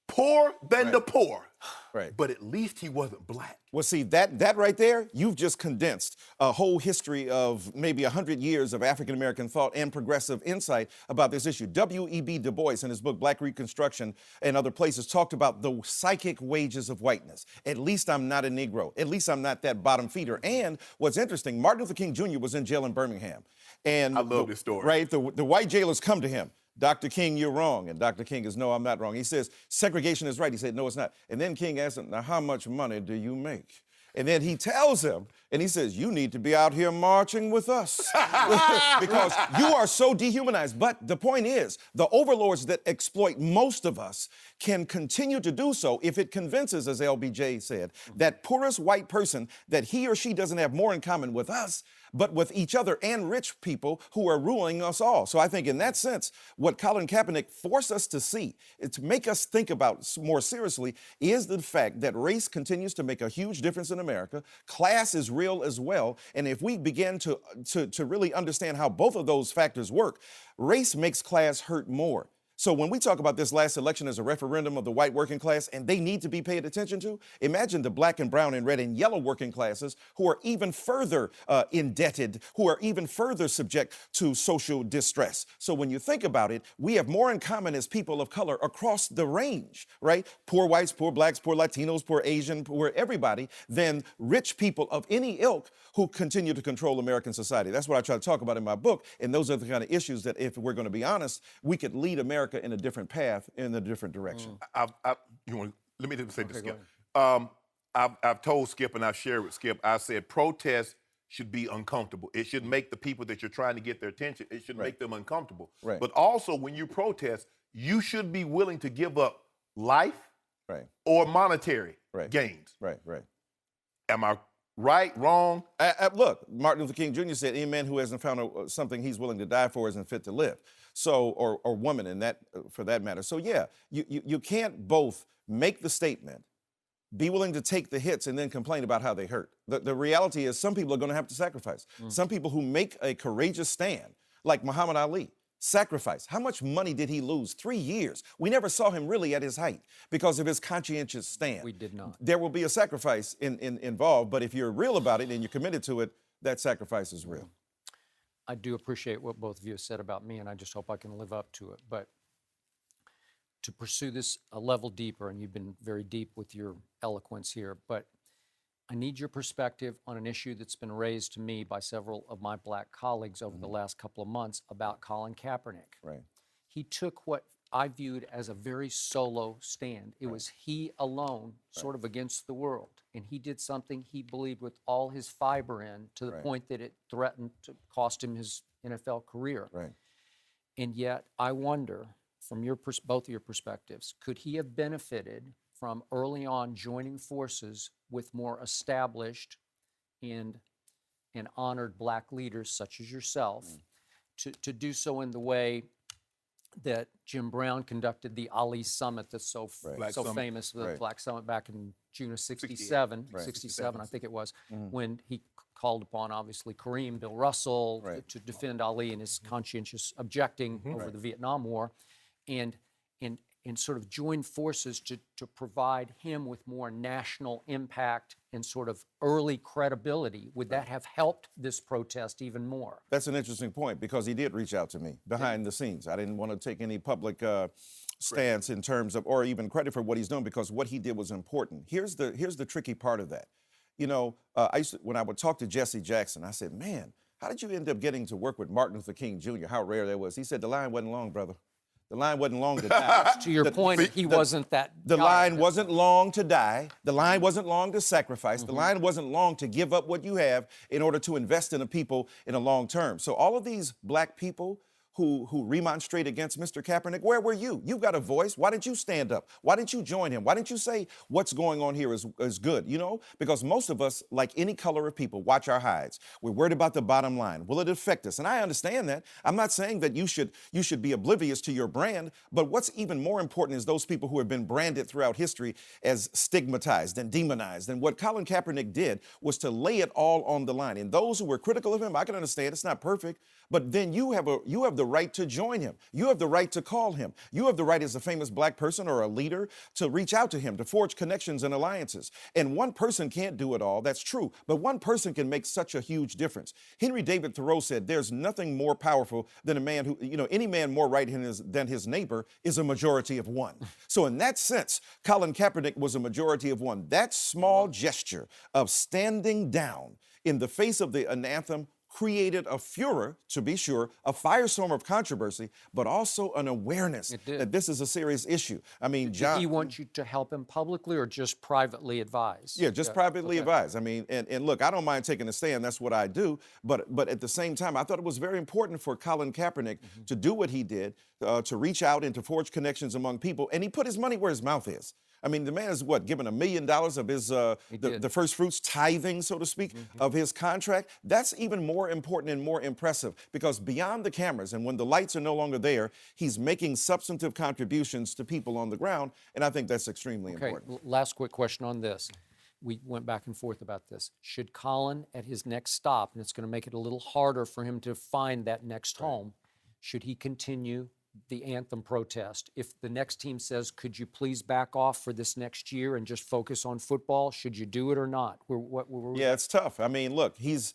poor than the poor. Right. But at least he wasn't black. Well, see, that right there, you've just condensed a whole history of maybe 100 years of African-American thought and progressive insight about this issue. W.E.B. Du Bois, in his book, Black Reconstruction, and other places, talked about the psychic wages of whiteness. At least I'm not a Negro. At least I'm not that bottom feeder. And what's interesting, Martin Luther King Jr. was in jail in Birmingham. And I love this story. Right, the white jailers come to him. Dr. King, you're wrong. And Dr. King is, no, I'm not wrong. He says, segregation is right. He said, no, it's not. And then King asked him, now, how much money do you make? And then he tells him, and he says, you need to be out here marching with us because you are so dehumanized. But the point is, the overlords that exploit most of us can continue to do so if it convinces, as LBJ said, that poorest white person that he or she doesn't have more in common with us, but with each other and rich people who are ruling us all. So I think in that sense, what Colin Kaepernick forced us to see, to make us think about more seriously, is the fact that race continues to make a huge difference in America. Class is real as well. And if we begin to really understand how both of those factors work, race makes class hurt more. So when we talk about this last election as a referendum of the white working class, and they need to be paid attention to, imagine the black and brown and red and yellow working classes who are even further indebted, who are even further subject to social distress. So when you think about it, we have more in common as people of color across the range, right? Poor whites, poor blacks, poor Latinos, poor Asian, poor everybody, than rich people of any ilk who continue to control American society. That's what I try to talk about in my book, and those are the kind of issues that, if we're going to be honest, we could lead America in a different path, in a different direction. Let me just say this, Skip. I've told Skip and I've shared with Skip, I said protest should be uncomfortable. It should make the people that you're trying to get their attention, it should make them uncomfortable. Right. But also when you protest, you should be willing to give up life or monetary gains. Right. Am I right, wrong? Look, Martin Luther King Jr. said, any man who hasn't found something he's willing to die for isn't fit to live. So, or woman in that, for that matter. So yeah, you can't both make the statement, be willing to take the hits, and then complain about how they hurt. The reality is some people are going to have to sacrifice. Some people who make a courageous stand, like Muhammad Ali, sacrifice. How much money did he lose? 3 years. We never saw him really at his height because of his conscientious stand. We did not. There will be a sacrifice involved, but if you're real about it and you're committed to it, that sacrifice is real. I do appreciate what both of you have said about me, and I just hope I can live up to it. But to pursue this a level deeper, and you've been very deep with your eloquence here, but I need your perspective on an issue that's been raised to me by several of my black colleagues over the last couple of months about Colin Kaepernick. Right. He took what I viewed as a very solo stand. It was he alone, sort of against the world. And he did something he believed with all his fiber in, to the point that it threatened to cost him his NFL career. Right. And yet, I wonder, from both of your perspectives, could he have benefited from early on joining forces with more established and honored black leaders such as yourself, to do so in the way that Jim Brown conducted the Ali Summit that's so famous, the Black Summit back in June of 67, 67, I think it was, when he called upon, obviously, Kareem, Bill Russell, to defend Ali and his conscientious objecting over the Vietnam War, and sort of join forces to provide him with more national impact and sort of early credibility. Would that have helped this protest even more? That's an interesting point, because he did reach out to me behind the scenes. I didn't want to take any public stance in terms of, or even credit for what he's doing, because what he did was important. Here's the tricky part of that. You know, when I would talk to Jesse Jackson, I said, man, how did you end up getting to work with Martin Luther King Jr.? How rare that was. He said, the line wasn't long, brother. The line wasn't long to die. To your point, he wasn't that The guy. line wasn't long to die. The line wasn't long to sacrifice. The line wasn't long to give up what you have in order to invest in a people in a long term. So all of these black people who remonstrate against Mr. Kaepernick, where were you? You've got a voice. Why didn't you stand up? Why didn't you join him? Why didn't you say what's going on here is good? You know, because most of us, like any color of people, watch our hides. We're worried about the bottom line. Will it affect us? And I understand that. I'm not saying that you should be oblivious to your brand, but what's even more important is those people who have been branded throughout history as stigmatized and demonized. And what Colin Kaepernick did was to lay it all on the line. And those who were critical of him, I can understand it's not perfect, but then you have the right to join him. You have the right to call him. You have the right, as a famous black person or a leader, to reach out to him, to forge connections and alliances. And one person can't do it all, that's true, but one person can make such a huge difference. Henry David Thoreau said, there's nothing more powerful than a man who, any man more right than his neighbor is a majority of one. So in that sense, Colin Kaepernick was a majority of one. That small gesture of standing down in the face of the anthem created a furor, to be sure, a firestorm of controversy, but also an awareness that this is a serious issue. I mean, Did he want you to help him publicly or just privately advise? Yeah, just privately advise. I mean, and look, I don't mind taking a stand. That's what I do. But at the same time, I thought it was very important for Colin Kaepernick to do what he did, to reach out and to forge connections among people. And he put his money where his mouth is. I mean, the man is given $1 million of his the first fruits tithing, so to speak, of his contract. That's even more important and more impressive, because beyond the cameras and when the lights are no longer there, he's making substantive contributions to people on the ground, and I think that's extremely important. Last quick question on this. We went back and forth about this. Should Colin, at his next stop, and it's going to make it a little harder for him to find that next home, should he continue the anthem protest? If the next team says, could you please back off for this next year and just focus on football, should you do it or not? Yeah, it's tough. I mean, look, here's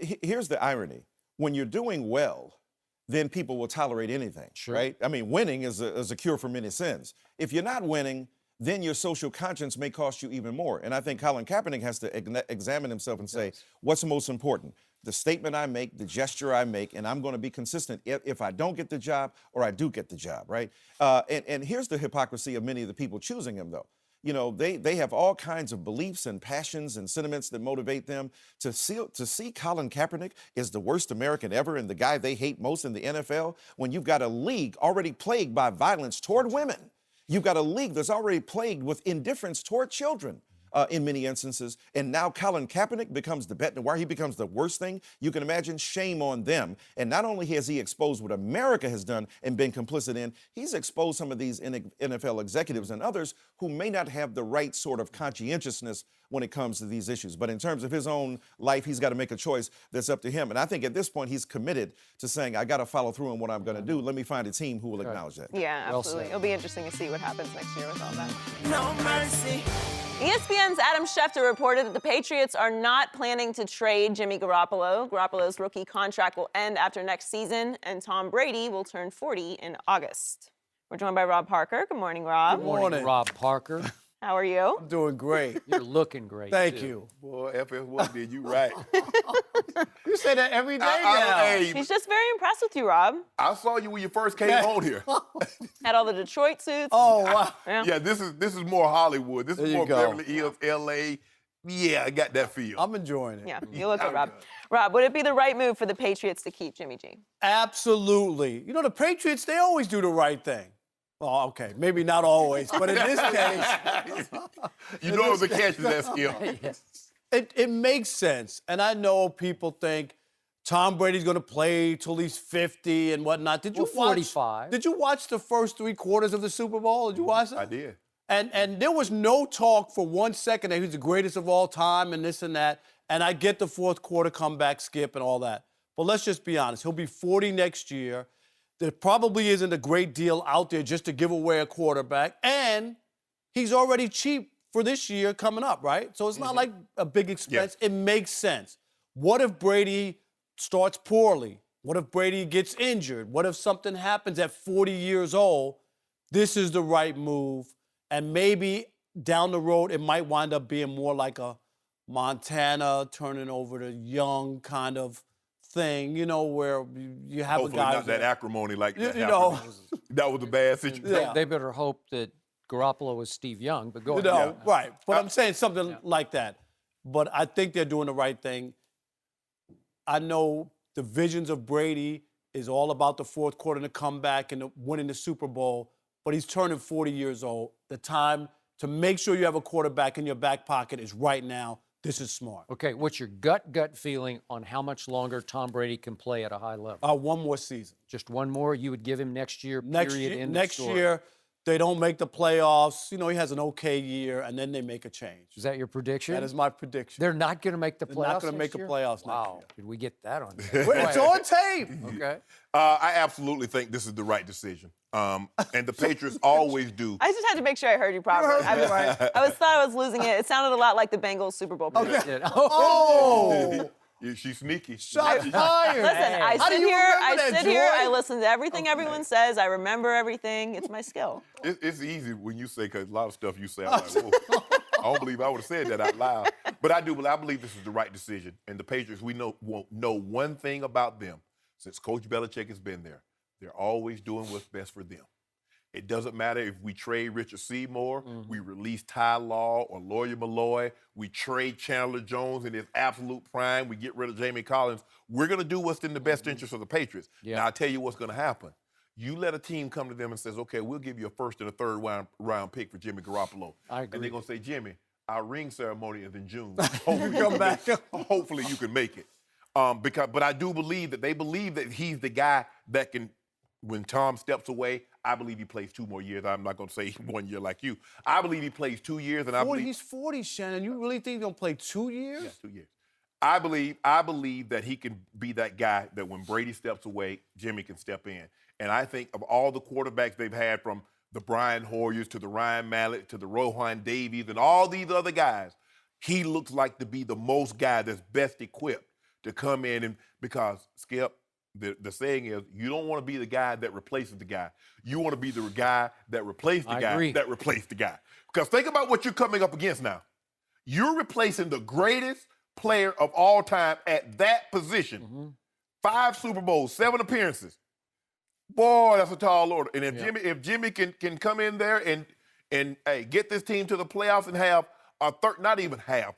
the irony. When you're doing well, then people will tolerate anything, right? I mean, winning is a cure for many sins. If you're not winning, then your social conscience may cost you even more. And I think Colin Kaepernick has to examine himself and say, what's most important? The statement I make, the gesture I make, and I'm going to be consistent if I don't get the job or I do get the job, right? And here's the hypocrisy of many of the people choosing him, though. You know, they have all kinds of beliefs and passions and sentiments that motivate them. To see Colin Kaepernick is the worst American ever and the guy they hate most in the NFL, when you've got a league already plagued by violence toward women. You've got a league that's already plagued with indifference toward children. In many instances, and now Colin Kaepernick becomes the bête noire. He becomes the worst thing you can imagine. Shame on them. And not only has he exposed what America has done and been complicit in, he's exposed some of these NFL executives and others who may not have the right sort of conscientiousness when it comes to these issues. But in terms of his own life, he's got to make a choice that's up to him. And I think at this point, he's committed to saying, I got to follow through on what I'm going to do. Let me find a team who will acknowledge that. Yeah, absolutely. It'll be interesting to see what happens next year with all that. No mercy. ESPN's Adam Schefter reported that the Patriots are not planning to trade Jimmy Garoppolo. Garoppolo's rookie contract will end after next season, and Tom Brady will turn 40 in August. We're joined by Rob Parker. Good morning, Rob. Good morning, Rob Parker. How are you? I'm doing great. You're looking great. Thank too. you. Boy, FS1 did you right. You say that every day now. Hey, He's just very impressed with you, Rob. I saw you when you first came on here. Had all the Detroit suits. Oh, wow. Yeah, this is more Hollywood. This is There you more go. Beverly Hills, L.A. Yeah, I got that feel. I'm enjoying it. Yeah, you look good, Rob. Rob, would it be the right move for the Patriots to keep Jimmy G? Absolutely. You know, the Patriots, they always do the right thing. Oh, okay. Maybe not always, but in this case, You know it was a catch to that skill. it makes sense. And I know people think Tom Brady's going to play till he's 50 and whatnot. Did you Or 45. watch? Did you watch the first 3 quarters of the Super Bowl? Did you watch that? I did. And there was no talk for 1 second that he's the greatest of all time and this and that. And I get the fourth quarter comeback skip and all that. But let's just be honest. He'll be 40 next year. There probably isn't a great deal out there just to give away a quarterback. And he's already cheap for this year coming up, right? So it's not like a big expense. Yeah. It makes sense. What if Brady starts poorly? What if Brady gets injured? What if something happens at 40 years old? This is the right move. And maybe down the road, it might wind up being more like a Montana turning over to Young kind of thing, you know, where you have Hopefully a guy. not that acrimony like that. you know. That was a bad situation. Yeah. They better hope that Garoppolo is Steve Young, but go You ahead. know, right. But I'm saying something like that. But I think they're doing the right thing. I know the visions of Brady is all about the fourth quarter and the comeback and winning the Super Bowl, but he's turning 40 years old. The time to make sure you have a quarterback in your back pocket is right now. This is smart. Okay, what's your gut feeling on how much longer Tom Brady can play at a high level? 1 more season. Just one more you would give him next year, Next period, year, end of next story. year, they don't make the playoffs. You know, he has an okay year, and then they make a change. Is that your prediction? That is my prediction. They're not going to make the playoffs. They're not going to next make the year? playoffs next Wow, year. did we get that on? It's on tape. Okay. I absolutely think this is the right decision. And the Patriots always do. I just had to make sure I heard you properly. I thought I was losing it. It sounded a lot like the Bengals Super Bowl. prediction. Yeah. Oh! Yeah, she's sneaky. Shots fired. Listen, I How do sit you here. I remember that, sit here. Joy? I listen to everything everyone says. I remember everything. It's my skill. It's easy when you say, because a lot of stuff you say, I'm like, whoa. I don't believe I would have said that out loud. But I do, but I believe this is the right decision. And the Patriots, we won't know one thing about them since Coach Belichick has been there. They're always doing what's best for them. It doesn't matter if we trade Richard Seymour, we release Ty Law or Lawyer Malloy, we trade Chandler Jones in his absolute prime, we get rid of Jamie Collins. We're going to do what's in the best interest of the Patriots. Yeah. Now, I'll tell you what's going to happen. You let a team come to them and says, okay, we'll give you a first and a third round pick for Jimmy Garoppolo. I agree. And they're going to say, Jimmy, our ring ceremony is in June. Hopefully, Come back. hopefully you can make it. But I do believe that they believe that he's the guy that can, when Tom steps away, I believe he plays 2 more years. I'm not going to say 1 year like you. I believe he plays 2 years, and I believe He's 40, Shannon. You really think he's going to play 2 years? yeah, 2 years. I believe that he can be that guy that when Brady steps away, Jimmy can step in. And I think of all the quarterbacks they've had, from the Brian Hoyers to the Ryan Mallett to the Rohan Davies and all these other guys, he looks like to be the most guy that's best equipped to come in, and because Skip, the saying is, you don't want to be the guy that replaces the guy. You want to be the guy that replaced the I guy agree. that replaced the guy. Because think about what you're coming up against now. You're replacing the greatest player of all time at that position. 5 Super Bowls, 7 appearances. Boy, that's a tall order. And if Jimmy can come in there and hey, get this team to the playoffs and have a third, not even half,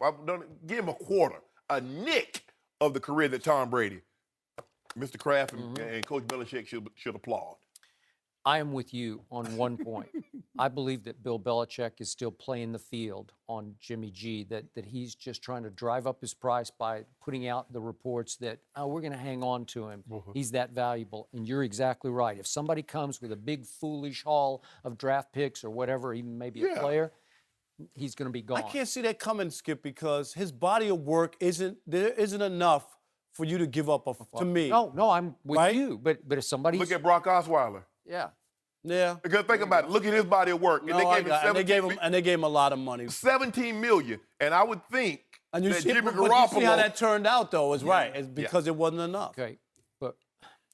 give him a quarter, a nick of the career that Tom Brady, Mr. Kraft and Coach Belichick should applaud. I am with you on one point. I believe that Bill Belichick is still playing the field on Jimmy G, that he's just trying to drive up his price by putting out the reports that, oh, we're going to hang on to him. He's that valuable. And you're exactly right. If somebody comes with a big, foolish haul of draft picks or whatever, even maybe a player, he's going to be gone. I can't see that coming, Skip, because his body of work isn't enough for you to give up to me. No, I'm with Right? you. But if somebody Look at Brock Osweiler. Yeah. Because think about it. Look at his body of work. No, and they gave him a lot of money. $17 million. And I would think And you that see, Jimmy but you Garoppolo. see how that turned out, though, is right. It's because it wasn't enough. Okay, but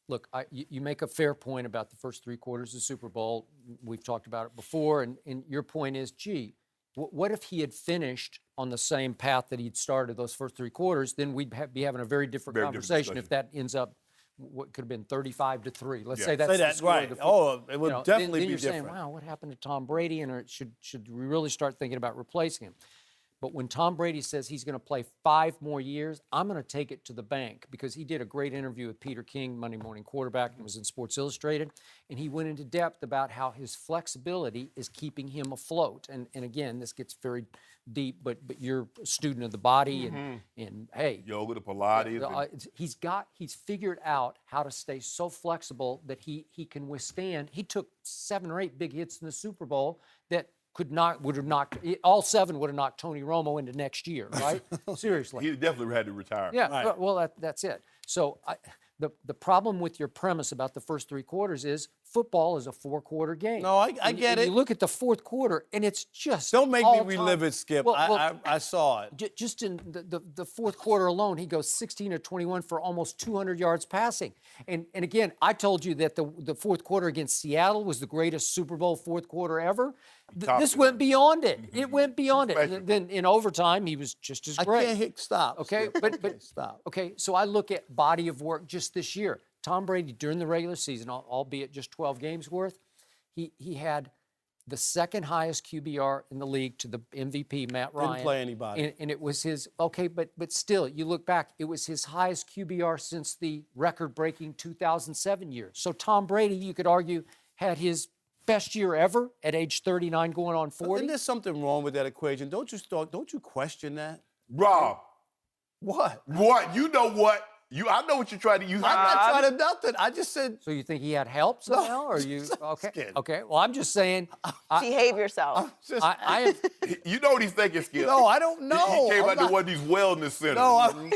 look, you make a fair point about the first 3 quarters of the Super Bowl. We've talked about it before, and your point is, gee, What if he had finished on the same path that he'd started those first 3 quarters? Then we'd be having a very different conversation if that ends up what could have been 35-3. Let's say that's the score of the Oh, it would definitely then be you're different. saying, wow, what happened to Tom Brady? And should we really start thinking about replacing him? But when Tom Brady says he's going to play 5 more years, I'm going to take it to the bank, because he did a great interview with Peter King, Monday Morning Quarterback, and was in Sports Illustrated, and he went into depth about how his flexibility is keeping him afloat. And again, this gets very deep, but you're a student of the body, and hey, yoga, the Pilates. He's figured out how to stay so flexible that he can withstand. He took 7 or 8 big hits in the Super Bowl that would have knocked, all 7 would have knocked Tony Romo into next year, right? Seriously. He definitely had to retire. Yeah, well, that's it. So the problem with your premise about the first 3 quarters is football is a 4-quarter game. No, I get it. You look at the 4th quarter, and it's just Don't make me all relive time. it, Skip. Well, I saw it. Just in the 4th quarter alone, he goes 16 of 21 for almost 200 yards passing. And again, I told you that the 4th quarter against Seattle was the greatest Super Bowl 4th quarter ever. This went beyond it. It went beyond it. And then in overtime, he was just as great. I can't hit stop. Okay, Skip. but stop. Okay, so I look at body of work just this year. Tom Brady, during the regular season, albeit just 12 games worth, he had the 2nd highest QBR in the league to the MVP, Matt Ryan. Didn't play anybody. And it was his, okay, but still, you look back, it was his highest QBR since the record-breaking 2007 year. So Tom Brady, you could argue, had his best year ever at age 39 going on 40. Isn't there something wrong with that equation? Don't you question that? Rob. What? What? You know what? I know what you're trying to use. I'm not trying to nothing. I just said. So you think he had help somehow, or you? Okay. Skip. Okay. Well, I'm just saying. Behave yourself. I You know what he's thinking, Skip. No, I don't know. He came I'm out to one of these wellness centers. No,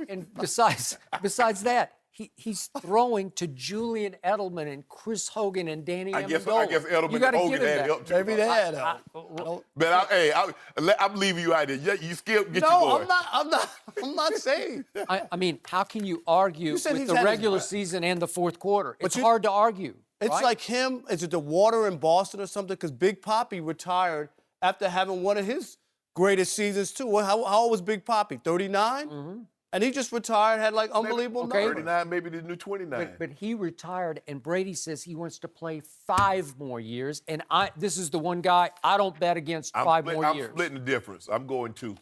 and besides that, he's throwing to Julian Edelman and Chris Hogan and Danny Amendola. I guess Edelman You gotta and Hogan give him had that. help too. maybe they had help. But I'm leaving you out there. You Skip, get your No, boy. I'm not saying. I mean, how can you argue said with he's the had his regular best. season and the 4th quarter? It's hard to argue. It's right? like him. Is it the water in Boston or something? Because Big Papi retired after having one of his greatest seasons too. How old was Big Papi? 39? Mm-hmm. And he just retired, had like unbelievable numbers. 39, maybe the new 29. But he retired, and Brady says he wants to play 5 more years. And this is the one guy I don't bet against 5 more years. I'm splitting the difference. I'm going 2.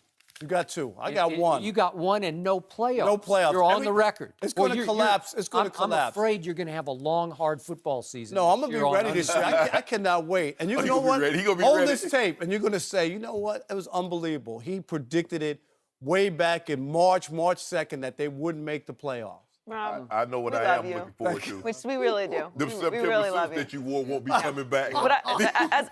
You got 2. I got 1. You got 1 and no playoffs. No playoffs. You're on the record. It's going to collapse. It's going to collapse. I'm afraid you're going to have a long, hard football season. No, I'm going to You're be ready this year. I cannot wait. And you know what? He gonna be Hold ready. this tape, and you're going to say, you know what? It was unbelievable. He predicted it way back in March 2nd, that they wouldn't make the playoffs. Rob, I know what we I love am you. looking forward to. Which we really do. Them we September really suits love you. that you wore won't be coming back. But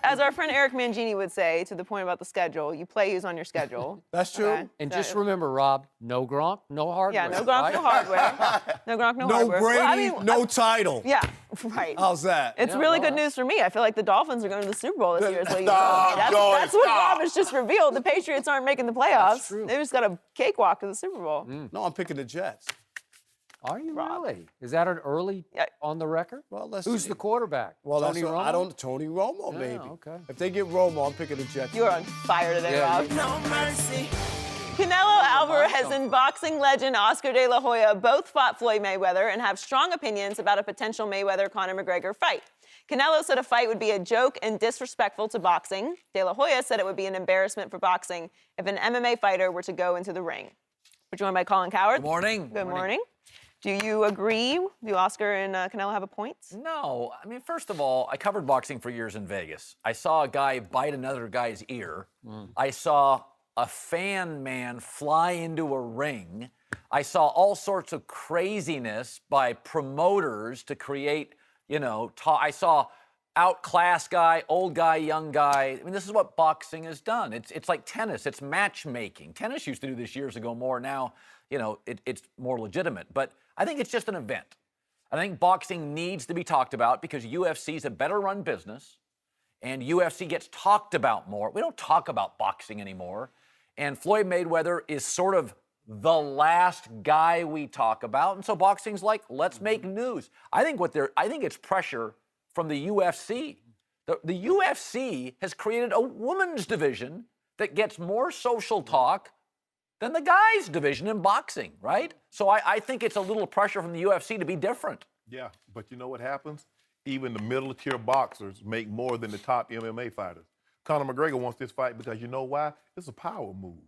as our friend Eric Mangini would say, to the point about the schedule, you play who's on your schedule. That's true. Okay? And So- just remember, Rob, no Gronk, no hardware. Yeah, no Gronk, right? no hardware. No Gronk, no No hardware. Brady, Well, I mean, no title. Yeah, right. How's that? It's Yeah, really well, good news for me. I feel like the Dolphins are going to the Super Bowl this year. Is what you Stop, told me. Joy, That's what stop. Rob has just revealed. The Patriots aren't making the playoffs. true. They just got a cakewalk to the Super Bowl. No, I'm picking the Jets. Are you Rob. really? Is that an early Yeah. on the record? Well, let's Who's see. the quarterback? Well, Tony that's what, Romo? I don't. Tony Romo, Yeah, maybe. okay. If they get Romo, I'm picking the Jets. You are on fire today, Yeah, Rob. you- No mercy. Canelo Alvarez and boxing legend Oscar De La Hoya both fought Floyd Mayweather and have strong opinions about a potential Mayweather-Conor McGregor fight. Canelo said a fight would be a joke and disrespectful to boxing. De La Hoya said it would be an embarrassment for boxing if an MMA fighter were to go into the ring. We're joined by Colin Coward. Good morning. Good morning. Do you agree? Do Oscar and Canelo have a point? No. I mean, first of all, I covered boxing for years in Vegas. I saw a guy bite another guy's ear. I saw a fan man fly into a ring. I saw all sorts of craziness by promoters to create, I saw outclass guy, old guy, young guy. I mean, this is what boxing has done. It's like tennis. It's matchmaking. Tennis used to do this years ago more. Now, it's more legitimate. But I think it's just an event. I think boxing needs to be talked about because UFC is a better run business and UFC gets talked about more. We don't talk about boxing anymore. And Floyd Mayweather is sort of the last guy we talk about. And so boxing's like, let's make news. I think it's pressure from the UFC The UFC has created a women's division that gets more social talk than the guys' division in boxing, right? So I think it's a little pressure from the UFC to be different. Yeah, but you know what happens? Even the middle-tier boxers make more than the top MMA fighters. Conor McGregor wants this fight because you know why? It's a power move.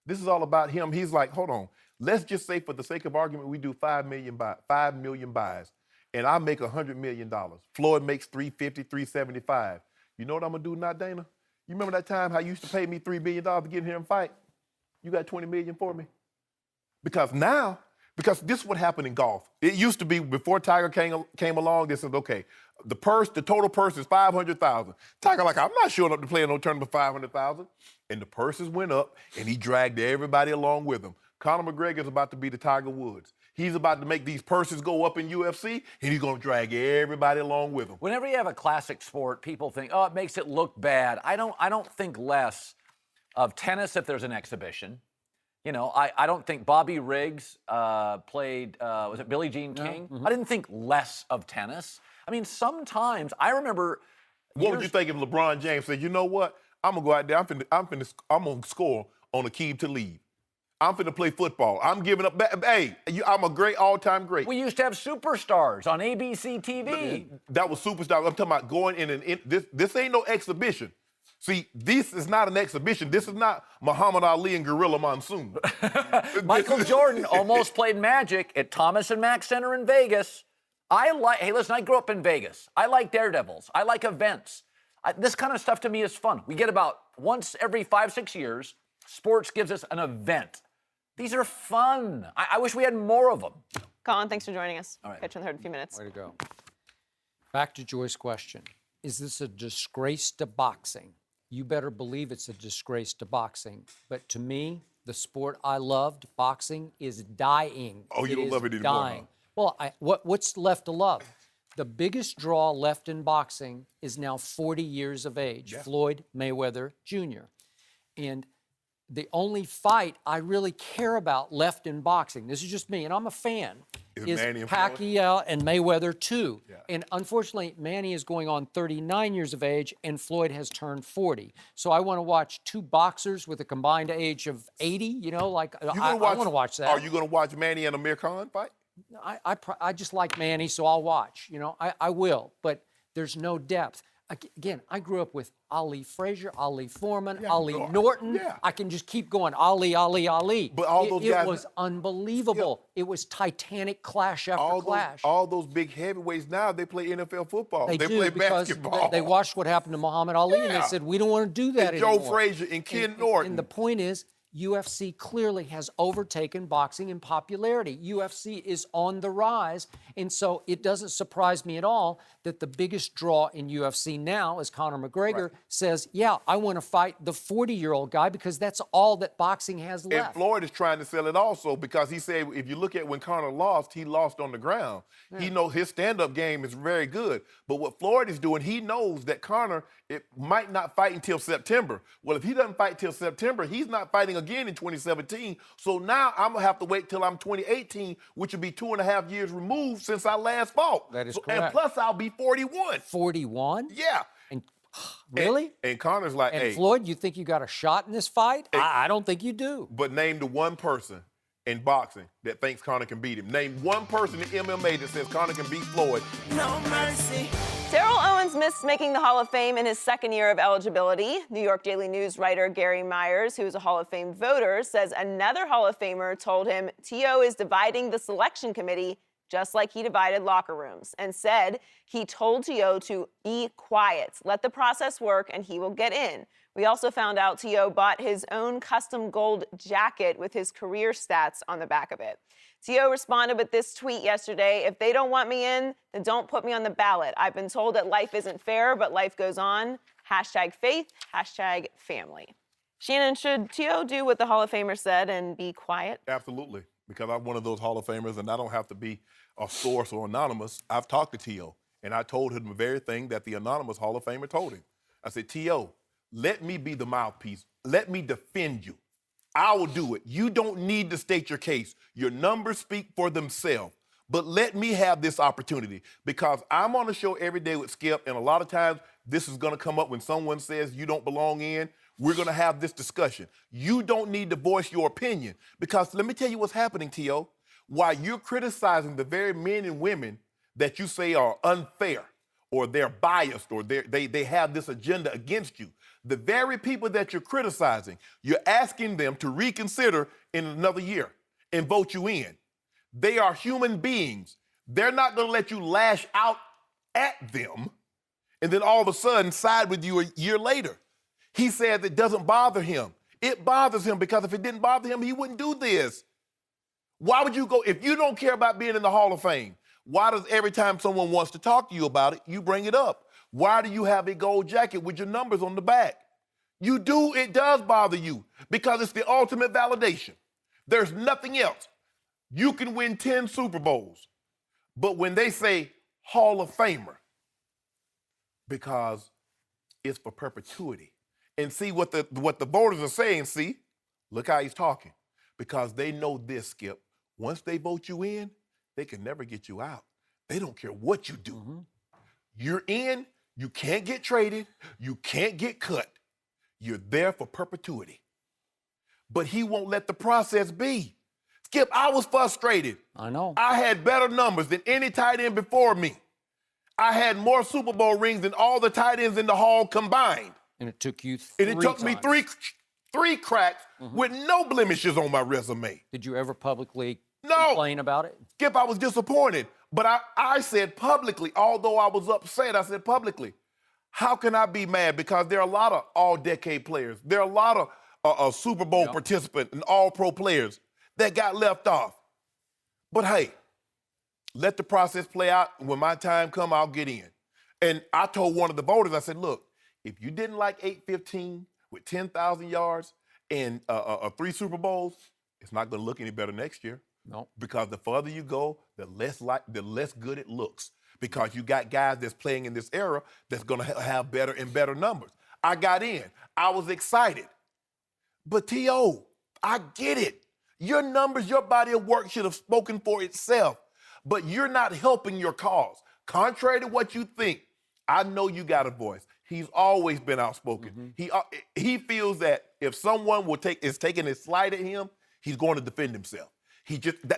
This is all about him. He's like, hold on. Let's just say for the sake of argument, we do 5 million buys, and I make $100 million. Floyd makes 350, 375. You know what I'm gonna do now, Dana? You remember that time how you used to pay me $3 billion to get in here and fight? You got 20 million for me? Because this is what happened in golf. It used to be before Tiger came along, they said, okay, the total purse is $500,000. Tiger like, I'm not showing up to play in no tournament for $500,000. And the purses went up, and he dragged everybody along with him. Conor McGregor is about to be the Tiger Woods. He's about to make these purses go up in UFC, and he's going to drag everybody along with him. Whenever you have a classic sport, people think, oh, it makes it look bad. I don't think less of tennis if there's an exhibition. You know, I don't think Bobby Riggs played, was it Billie Jean King? Mm-hmm. I didn't think less of tennis. I mean, sometimes, I remember... What would you think if LeBron James said, you know what? I'm going to go out there, I'm going to score on a key to lead. I'm finna play football. I'm giving up. Hey, I'm a great all-time great. We used to have superstars on ABC TV. That was superstar. I'm talking about going in this ain't no exhibition. See, this is not an exhibition. This is not Muhammad Ali and Gorilla Monsoon. Michael Jordan almost played Magic at Thomas and Mack Center in Vegas. Hey, listen, I grew up in Vegas. I like Daredevils. I like events. This kind of stuff to me is fun. We get about once every 5-6 years, sports gives us an event. These are fun. I wish we had more of them. Colin, thanks for joining us. All right. Catch you in the third in a few minutes. Way to go. Back to Joy's question. Is this a disgrace to boxing? You better believe it's a disgrace to boxing. But to me, the sport I loved, boxing, is dying. Oh, you don't love it anymore, dying. Well, what's left to love? The biggest draw left in boxing is now 40 years of age, Yeah. Floyd Mayweather Jr. And the only fight I really care about left in boxing, this is just me, and I'm a fan, is Manny and Floyd? Pacquiao and Mayweather too. Yeah. And unfortunately, Manny is going on 39 years of age, and Floyd has turned 40. So I want to watch two boxers with a combined age of 80. You know, like I want to watch that. Are you going to watch Manny and Amir Khan fight? I just like Manny, so I'll watch. You know, I will. But there's no depth. Again, I grew up with Ali Frazier, Ali Foreman, Ali Norton. Yeah. I can just keep going. Ali. But all those guys, it was unbelievable. It was Titanic clash after clash. All those big heavyweights now, they play NFL football. They do, play because basketball. They watched what happened to Muhammad Ali, and they Yeah. said, we don't want to do that And anymore. Joe Frazier and Ken Norton. And the point is, UFC clearly has overtaken boxing in popularity. UFC is on the rise, and so it doesn't surprise me at all that the biggest draw in UFC now, as Conor McGregor says, yeah, I want to fight the 40-year-old guy because that's all that boxing has left. And Floyd is trying to sell it also because he said if you look at when Conor lost, he lost on the ground. Yeah. He knows his stand-up game is very good. But what Floyd is doing, he knows that Conor might not fight until September. Well, if he doesn't fight till September, he's not fighting again in 2017. So now I'm going to have to wait till I'm 2018, which will be 2.5 years removed since I last fought. That is correct. And plus, I'll be 41. 41? Yeah. And really? And Conor's like, and hey. Floyd, you think you got a shot in this fight? I don't think you do. But name the one person in boxing that thinks Conor can beat him. Name one person in MMA that says Conor can beat Floyd. No mercy. Terrell Owens missed making the Hall of Fame in his second year of eligibility. New York Daily News writer Gary Myers, who is a Hall of Fame voter, says another Hall of Famer told him T.O. is dividing the selection committee just like he divided locker rooms, and said he told T.O. to be quiet, let the process work, and he will get in. We also found out T.O. bought his own custom gold jacket with his career stats on the back of it. T.O. responded with this tweet yesterday: if they don't want me in, then don't put me on the ballot. I've been told that life isn't fair, but life goes on. #faith, #family. Shannon, should T.O. do what the Hall of Famer said and be quiet? Absolutely, because I'm one of those Hall of Famers, and I don't have to be a source or anonymous. I've talked to T.O., and I told him the very thing that the anonymous Hall of Famer told him. I said, T.O., let me be the mouthpiece. Let me defend you. I will do it. You don't need to state your case. Your numbers speak for themselves. But let me have this opportunity because I'm on the show every day with Skip, and a lot of times This is going to come up when someone says you don't belong in. We're going to have this discussion. You don't need to voice your opinion because let me tell you what's happening, T.O. While you're criticizing the very men and women that you say are unfair or they're biased or they have this agenda against you, the very people that you're criticizing, you're asking them to reconsider in another year and vote you in. They are human beings. They're not going to let you lash out at them and then all of a sudden side with you a year later. He said it doesn't bother him. It bothers him because if it didn't bother him, he wouldn't do this. Why would you go, if you don't care about being in the Hall of Fame, why does every time someone wants to talk to you about it, you bring it up? Why do you have a gold jacket with your numbers on the back? You do, it does bother you because it's the ultimate validation. There's nothing else. You can win 10 Super Bowls, but when they say Hall of Famer, because it's for perpetuity. And see what the voters are saying, see? Look how he's talking. Because they know this, Skip. Once they vote you in, they can never get you out. They don't care what you do. Mm-hmm. You're in, you can't get traded, you can't get cut. You're there for perpetuity. But he won't let the process be. Skip, I was frustrated. I know. I had better numbers than any tight end before me. I had more Super Bowl rings than all the tight ends in the Hall combined. And it took you me three cracks with no blemishes on my resume. Did you ever publicly complain about it? Skip, I was disappointed. But I said publicly, although I was upset, I said publicly, how can I be mad? Because there are a lot of all-decade players. There are a lot of Super Bowl participants and all-pro players that got left off. But hey, let the process play out. When my time comes, I'll get in. And I told one of the voters, I said, look, if you didn't like 8-15 with 10,000 yards and 3 Super Bowls, it's not going to look any better next year. No. Because the further you go, the less good it looks. Because you got guys that's playing in this era that's going to have better and better numbers. I got in. I was excited. But T.O., I get it. Your numbers, your body of work should have spoken for itself. But you're not helping your cause. Contrary to what you think, I know you got a voice. He's always been outspoken. Mm-hmm. He feels that if someone is taking a slight at him, he's going to defend himself.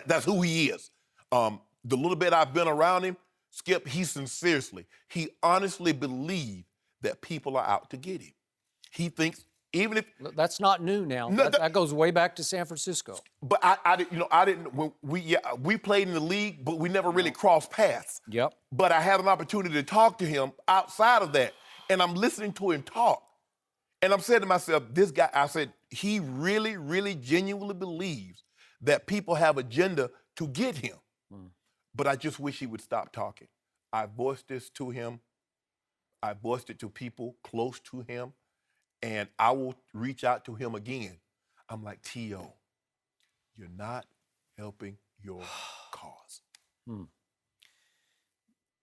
That's who he is. The little bit I've been around him, Skip, he honestly believes that people are out to get him. He thinks even if that's not new now. That goes way back to San Francisco. But I didn't. When we played in the league, but we never really crossed paths. Yep. But I had an opportunity to talk to him outside of that, and I'm listening to him talk, and I'm saying to myself, this guy. I said he really, really, genuinely believes that people have agenda to get him. But I just wish he would stop talking. I voiced this to him. I voiced it to people close to him. And I will reach out to him again. I'm like, T.O., you're not helping your cause.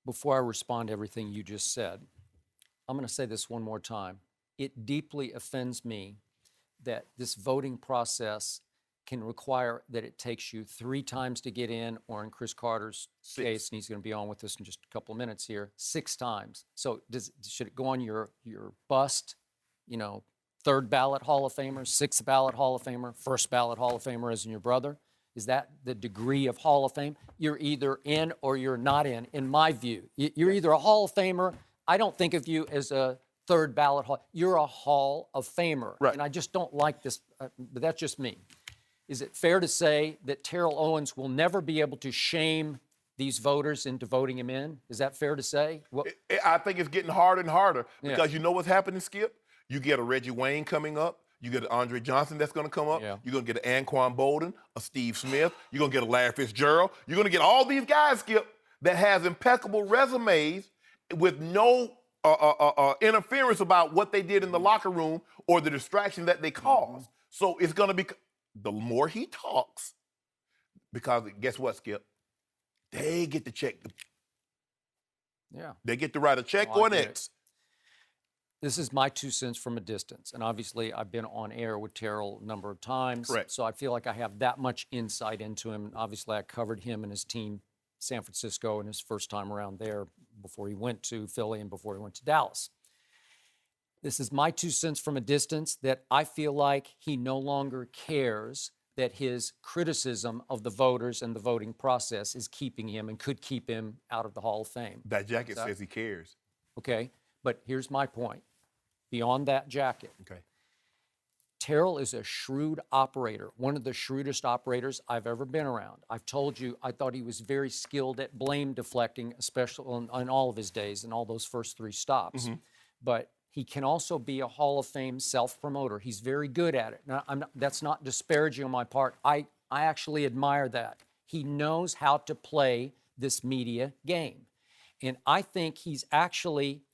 Before I respond to everything you just said, I'm going to say this one more time. It deeply offends me that this voting process can require that it takes you 3 times to get in, or in Chris Carter's case, and he's going to be on with us in just a couple of minutes here, 6 times. So should it go on your bust? 3rd ballot Hall of Famer, 6th ballot Hall of Famer, 1st ballot Hall of Famer as in your brother? Is that the degree of Hall of Fame? You're either in or you're not in my view. You're either a Hall of Famer. I don't think of you as a 3rd ballot Hall. You're a Hall of Famer. Right. And I just don't like this, but that's just me. Is it fair to say that Terrell Owens will never be able to shame these voters into voting him in? Is that fair to say? I think it's getting harder and harder because you know what's happening, Skip? You get a Reggie Wayne coming up. You get an Andre Johnson that's going to come up. Yeah. You're going to get an Anquan Bolden, a Steve Smith. You're going to get a Larry Fitzgerald. You're going to get all these guys, Skip, that has impeccable resumes with no interference about what they did in the locker room or the distraction that they caused. So it's going to be, the more he talks, because guess what, Skip? They get to check. They get to write a check or an X. This is my 2 cents from a distance. And obviously, I've been on air with Terrell a number of times. Correct. So I feel like I have that much insight into him. Obviously, I covered him and his team, San Francisco, in his first time around there before he went to Philly and before he went to Dallas. This is my 2 cents from a distance, that I feel like he no longer cares that his criticism of the voters and the voting process is keeping him and could keep him out of the Hall of Fame. That jacket says he cares. Okay, but here's my point. Beyond that jacket, Okay. Terrell is a shrewd operator, one of the shrewdest operators I've ever been around. I've told you, I thought he was very skilled at blame deflecting, especially on all of his days and all those first 3 stops. But he can also be a Hall of Fame self-promoter. He's very good at it. Now, that's not disparaging on my part. I actually admire that. He knows how to play this media game. And I think he's actually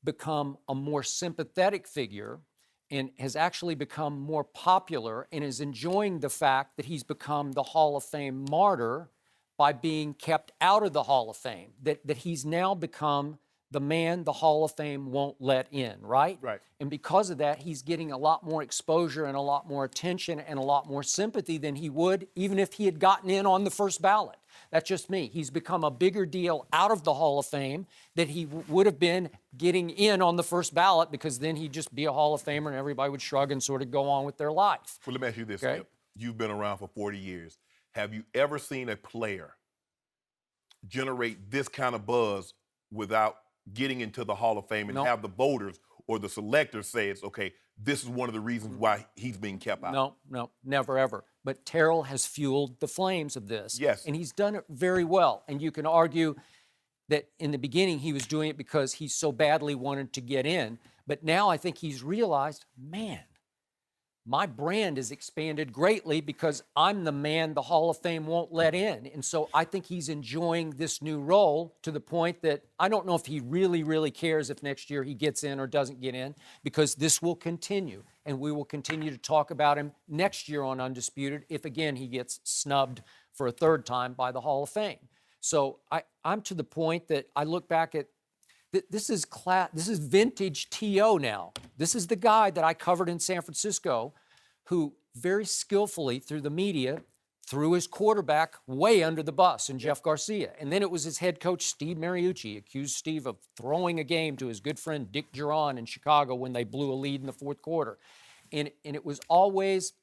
become a more sympathetic figure and has actually become more popular and is enjoying the fact that he's become the Hall of Fame martyr by being kept out of the Hall of Fame, that he's now become the man the Hall of Fame won't let in, right? Right. And because of that, he's getting a lot more exposure and a lot more attention and a lot more sympathy than he would even if he had gotten in on the first ballot. That's just me. He's become a bigger deal out of the Hall of Fame than he would have been getting in on the first ballot, because then he'd just be a Hall of Famer and everybody would shrug and sort of go on with their life. Well, let me ask you this, Okay. Skip. You've been around for 40 years. Have you ever seen a player generate this kind of buzz without getting into the Hall of Fame and No. have the voters or the selectors say it's okay, this is one of the reasons why he's being kept out? No, never ever. But Terrell has fueled the flames of this. Yes. And he's done it very well. And you can argue that in the beginning he was doing it because he so badly wanted to get in. But now I think he's realized, man, my brand is expanded greatly because I'm the man the Hall of Fame won't let in. And so I think he's enjoying this new role to the point that I don't know if he really, really cares if next year he gets in or doesn't get in, because this will continue. And we will continue to talk about him next year on Undisputed if, again, he gets snubbed for a 3rd time by the Hall of Fame. So I'm to the point that I look back at, this is vintage T.O. now. This is the guy that I covered in San Francisco who very skillfully through the media threw his quarterback way under the bus in Jeff Garcia. And then it was his head coach, Steve Mariucci, accused Steve of throwing a game to his good friend Dick Geron in Chicago when they blew a lead in the 4th quarter. And it was always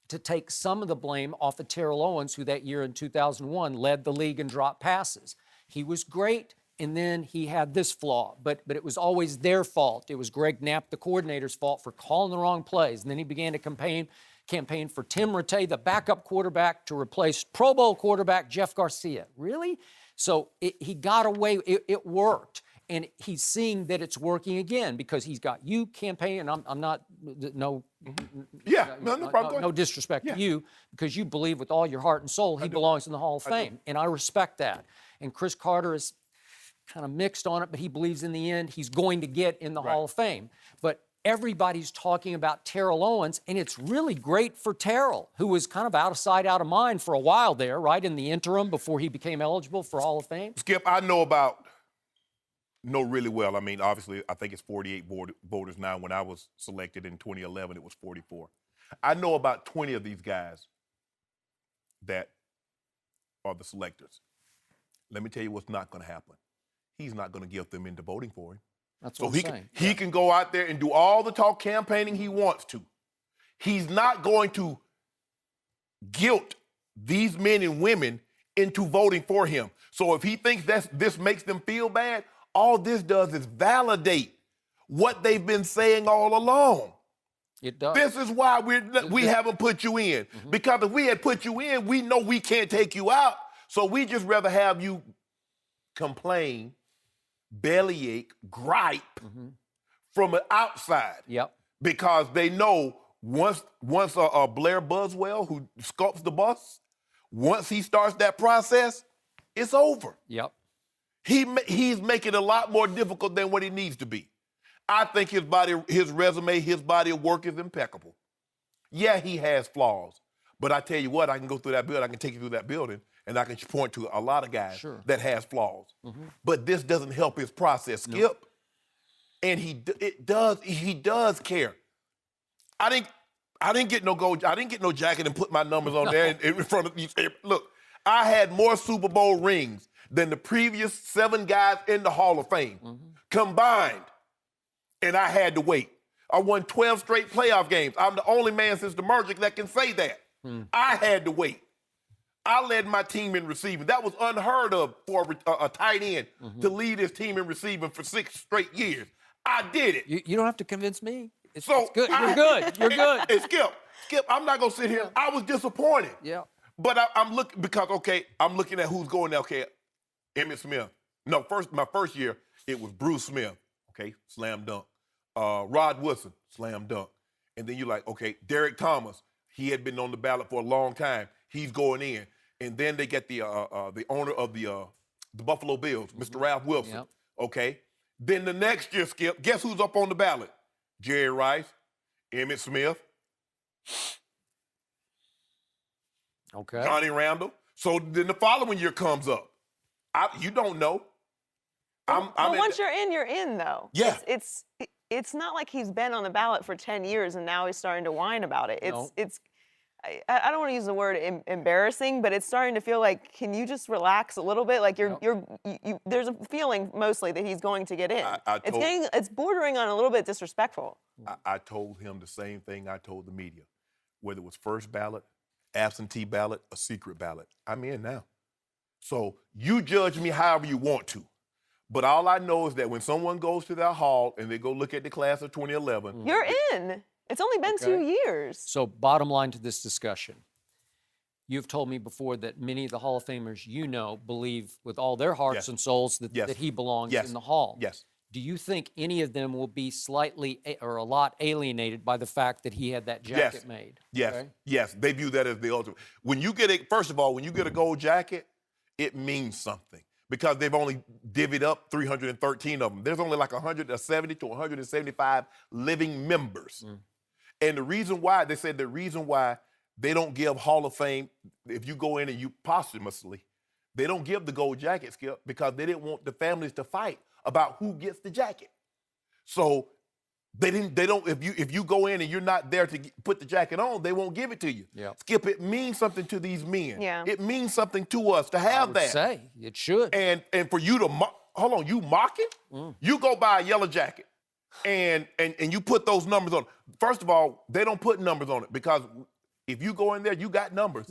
to take some of the blame off of Terrell Owens, who that year in 2001 led the league in drop passes. He was great, and then he had this flaw, but it was always their fault. It was Greg Knapp, the coordinator's fault, for calling the wrong plays. And then he began to campaign for Tim Rattay, the backup quarterback, to replace Pro Bowl quarterback Jeff Garcia. Really? So he got away. It worked. And he's seeing that it's working again because he's got you campaigning. And I'm not, no problem. No disrespect to you, because you believe with all your heart and soul he belongs in the Hall of Fame. And I respect that. And Chris Carter is kind of mixed on it, but he believes in the end he's going to get in the Hall of Fame. But everybody's talking about Terrell Owens, and it's really great for Terrell, who was kind of out of sight, out of mind for a while there, right, in the interim before he became eligible for Hall of Fame. Skip, I know really well. I mean, obviously, I think it's 48 voters now. When I was selected in 2011, it was 44. I know about 20 of these guys that are the selectors. Let me tell you what's not going to happen. He's not going to guilt them into voting for him. That's So what I'm saying. he can go out there and do all the talk campaigning he wants to. He's not going to guilt these men and women into voting for him. So if he thinks this makes them feel bad, all this does is validate what they've been saying all along. It does. This is why we haven't put you in. Because if we had put you in, we know we can't take you out. So we just rather have you complain, bellyache, gripe from the outside. Yep. Because they know once a Blair Buswell, who sculpts the bus, once he starts that process, it's over. Yep. He's making it a lot more difficult than what he needs to be. I think his resume, his body of work is impeccable. Yeah, he has flaws. But I tell you what, I can go through that building, I can take you through that building, and I can point to a lot of guys that has flaws. But this doesn't help his process, Skip. And he does care. I didn't get no gold. I didn't get no jacket and put my numbers on there in front of you. Look, I had more Super Bowl rings than the previous 7 guys in the Hall of Fame combined. and I had to wait. I won 12 straight playoff games. I'm the only man since the merger that can say that. I had to wait. I led my team in receiving. That was unheard of for a tight end to lead his team in receiving for 6 straight years. I did it. You don't have to convince me. It's So good. You're good. You're good. And Skip, I'm not gonna sit here. I was disappointed. Yeah. But I'm looking because I'm looking at who's going there. Okay, Emmitt Smith. No, my first year it was Bruce Smith. Okay, slam dunk. Rod Woodson, slam dunk. And then you're like, okay, Derek Thomas. He had been on the ballot for a long time. He's going in. And then they get the owner of the Buffalo Bills, Mr. Ralph Wilson. Yep. Okay. Then the next year, Skip, guess who's up on the ballot? Jerry Rice, Emmitt Smith, Okay. Johnny Randall. So then the following year comes up. You don't know. But once you're in, though. Yeah. It's not like he's been on the ballot for 10 years and now he's starting to whine about it. I don't want to use the word embarrassing, but it's starting to feel like, can you just relax a little bit? Like there's a feeling mostly that he's going to get in. It's bordering on a little bit disrespectful. I told him the same thing I told the media. Whether it was first ballot, absentee ballot, or secret ballot, I'm in now. So you judge me however you want to. But all I know is that when someone goes to their hall and they go look at the class of 2011. You're in. It's only been 2 years. So bottom line to this discussion, you've told me before that many of the Hall of Famers you know believe with all their hearts and souls that he belongs in the Hall. Yes. Do you think any of them will be slightly or a lot alienated by the fact that he had that jacket made? Yes. Okay? Yes. They view that as the ultimate. When you get first of all, when you get a gold jacket, it means something. Because they've only divvied up 313 of them. There's only like 170 to 175 living members. And the reason why, they said the reason why they don't give Hall of Fame, if you go in and you posthumously, they don't give the gold jacket, Skip, because they didn't want the families to fight about who gets the jacket. So they don't, if you go in and you're not there to put the jacket on, they won't give it to you. Yeah. Skip, it means something to these men. Yeah. It means something to us to have I would that. say it should. And for you to hold on, you mocking? You go buy a yellow jacket and you put those numbers on. First of all, they don't put numbers on it because if you go in there, you got numbers.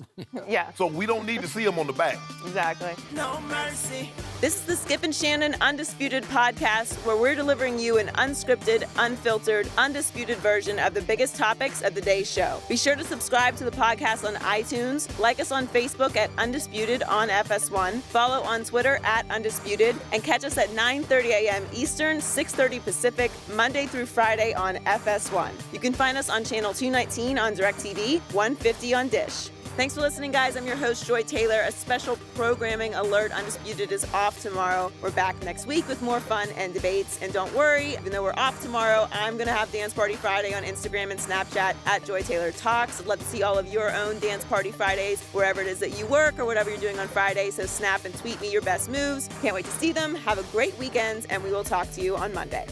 Yeah. So we don't need to see them on the back. Exactly. No mercy. This is the Skip and Shannon Undisputed podcast, where we're delivering you an unscripted, unfiltered, undisputed version of the biggest topics of the day's show. Be sure to subscribe to the podcast on iTunes, like us on Facebook at Undisputed on FS1, follow on Twitter at Undisputed, and catch us at 9:30 a.m. Eastern, 6:30 Pacific, Monday through Friday on FS1. You can find us on channel 219 on DirecTV, 150 on Dish. Thanks for listening, guys. I'm your host, Joy Taylor. A special programming alert. Undisputed is off tomorrow. We're back next week with more fun and debates. And don't worry, even though we're off tomorrow, I'm going to have Dance Party Friday on Instagram and Snapchat at Joy Taylor Talks. I'd love to see all of your own Dance Party Fridays, wherever it is that you work or whatever you're doing on Friday. So snap and tweet me your best moves. Can't wait to see them. Have a great weekend, and we will talk to you on Monday.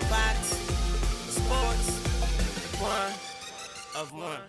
Fox Sports 1 of 1.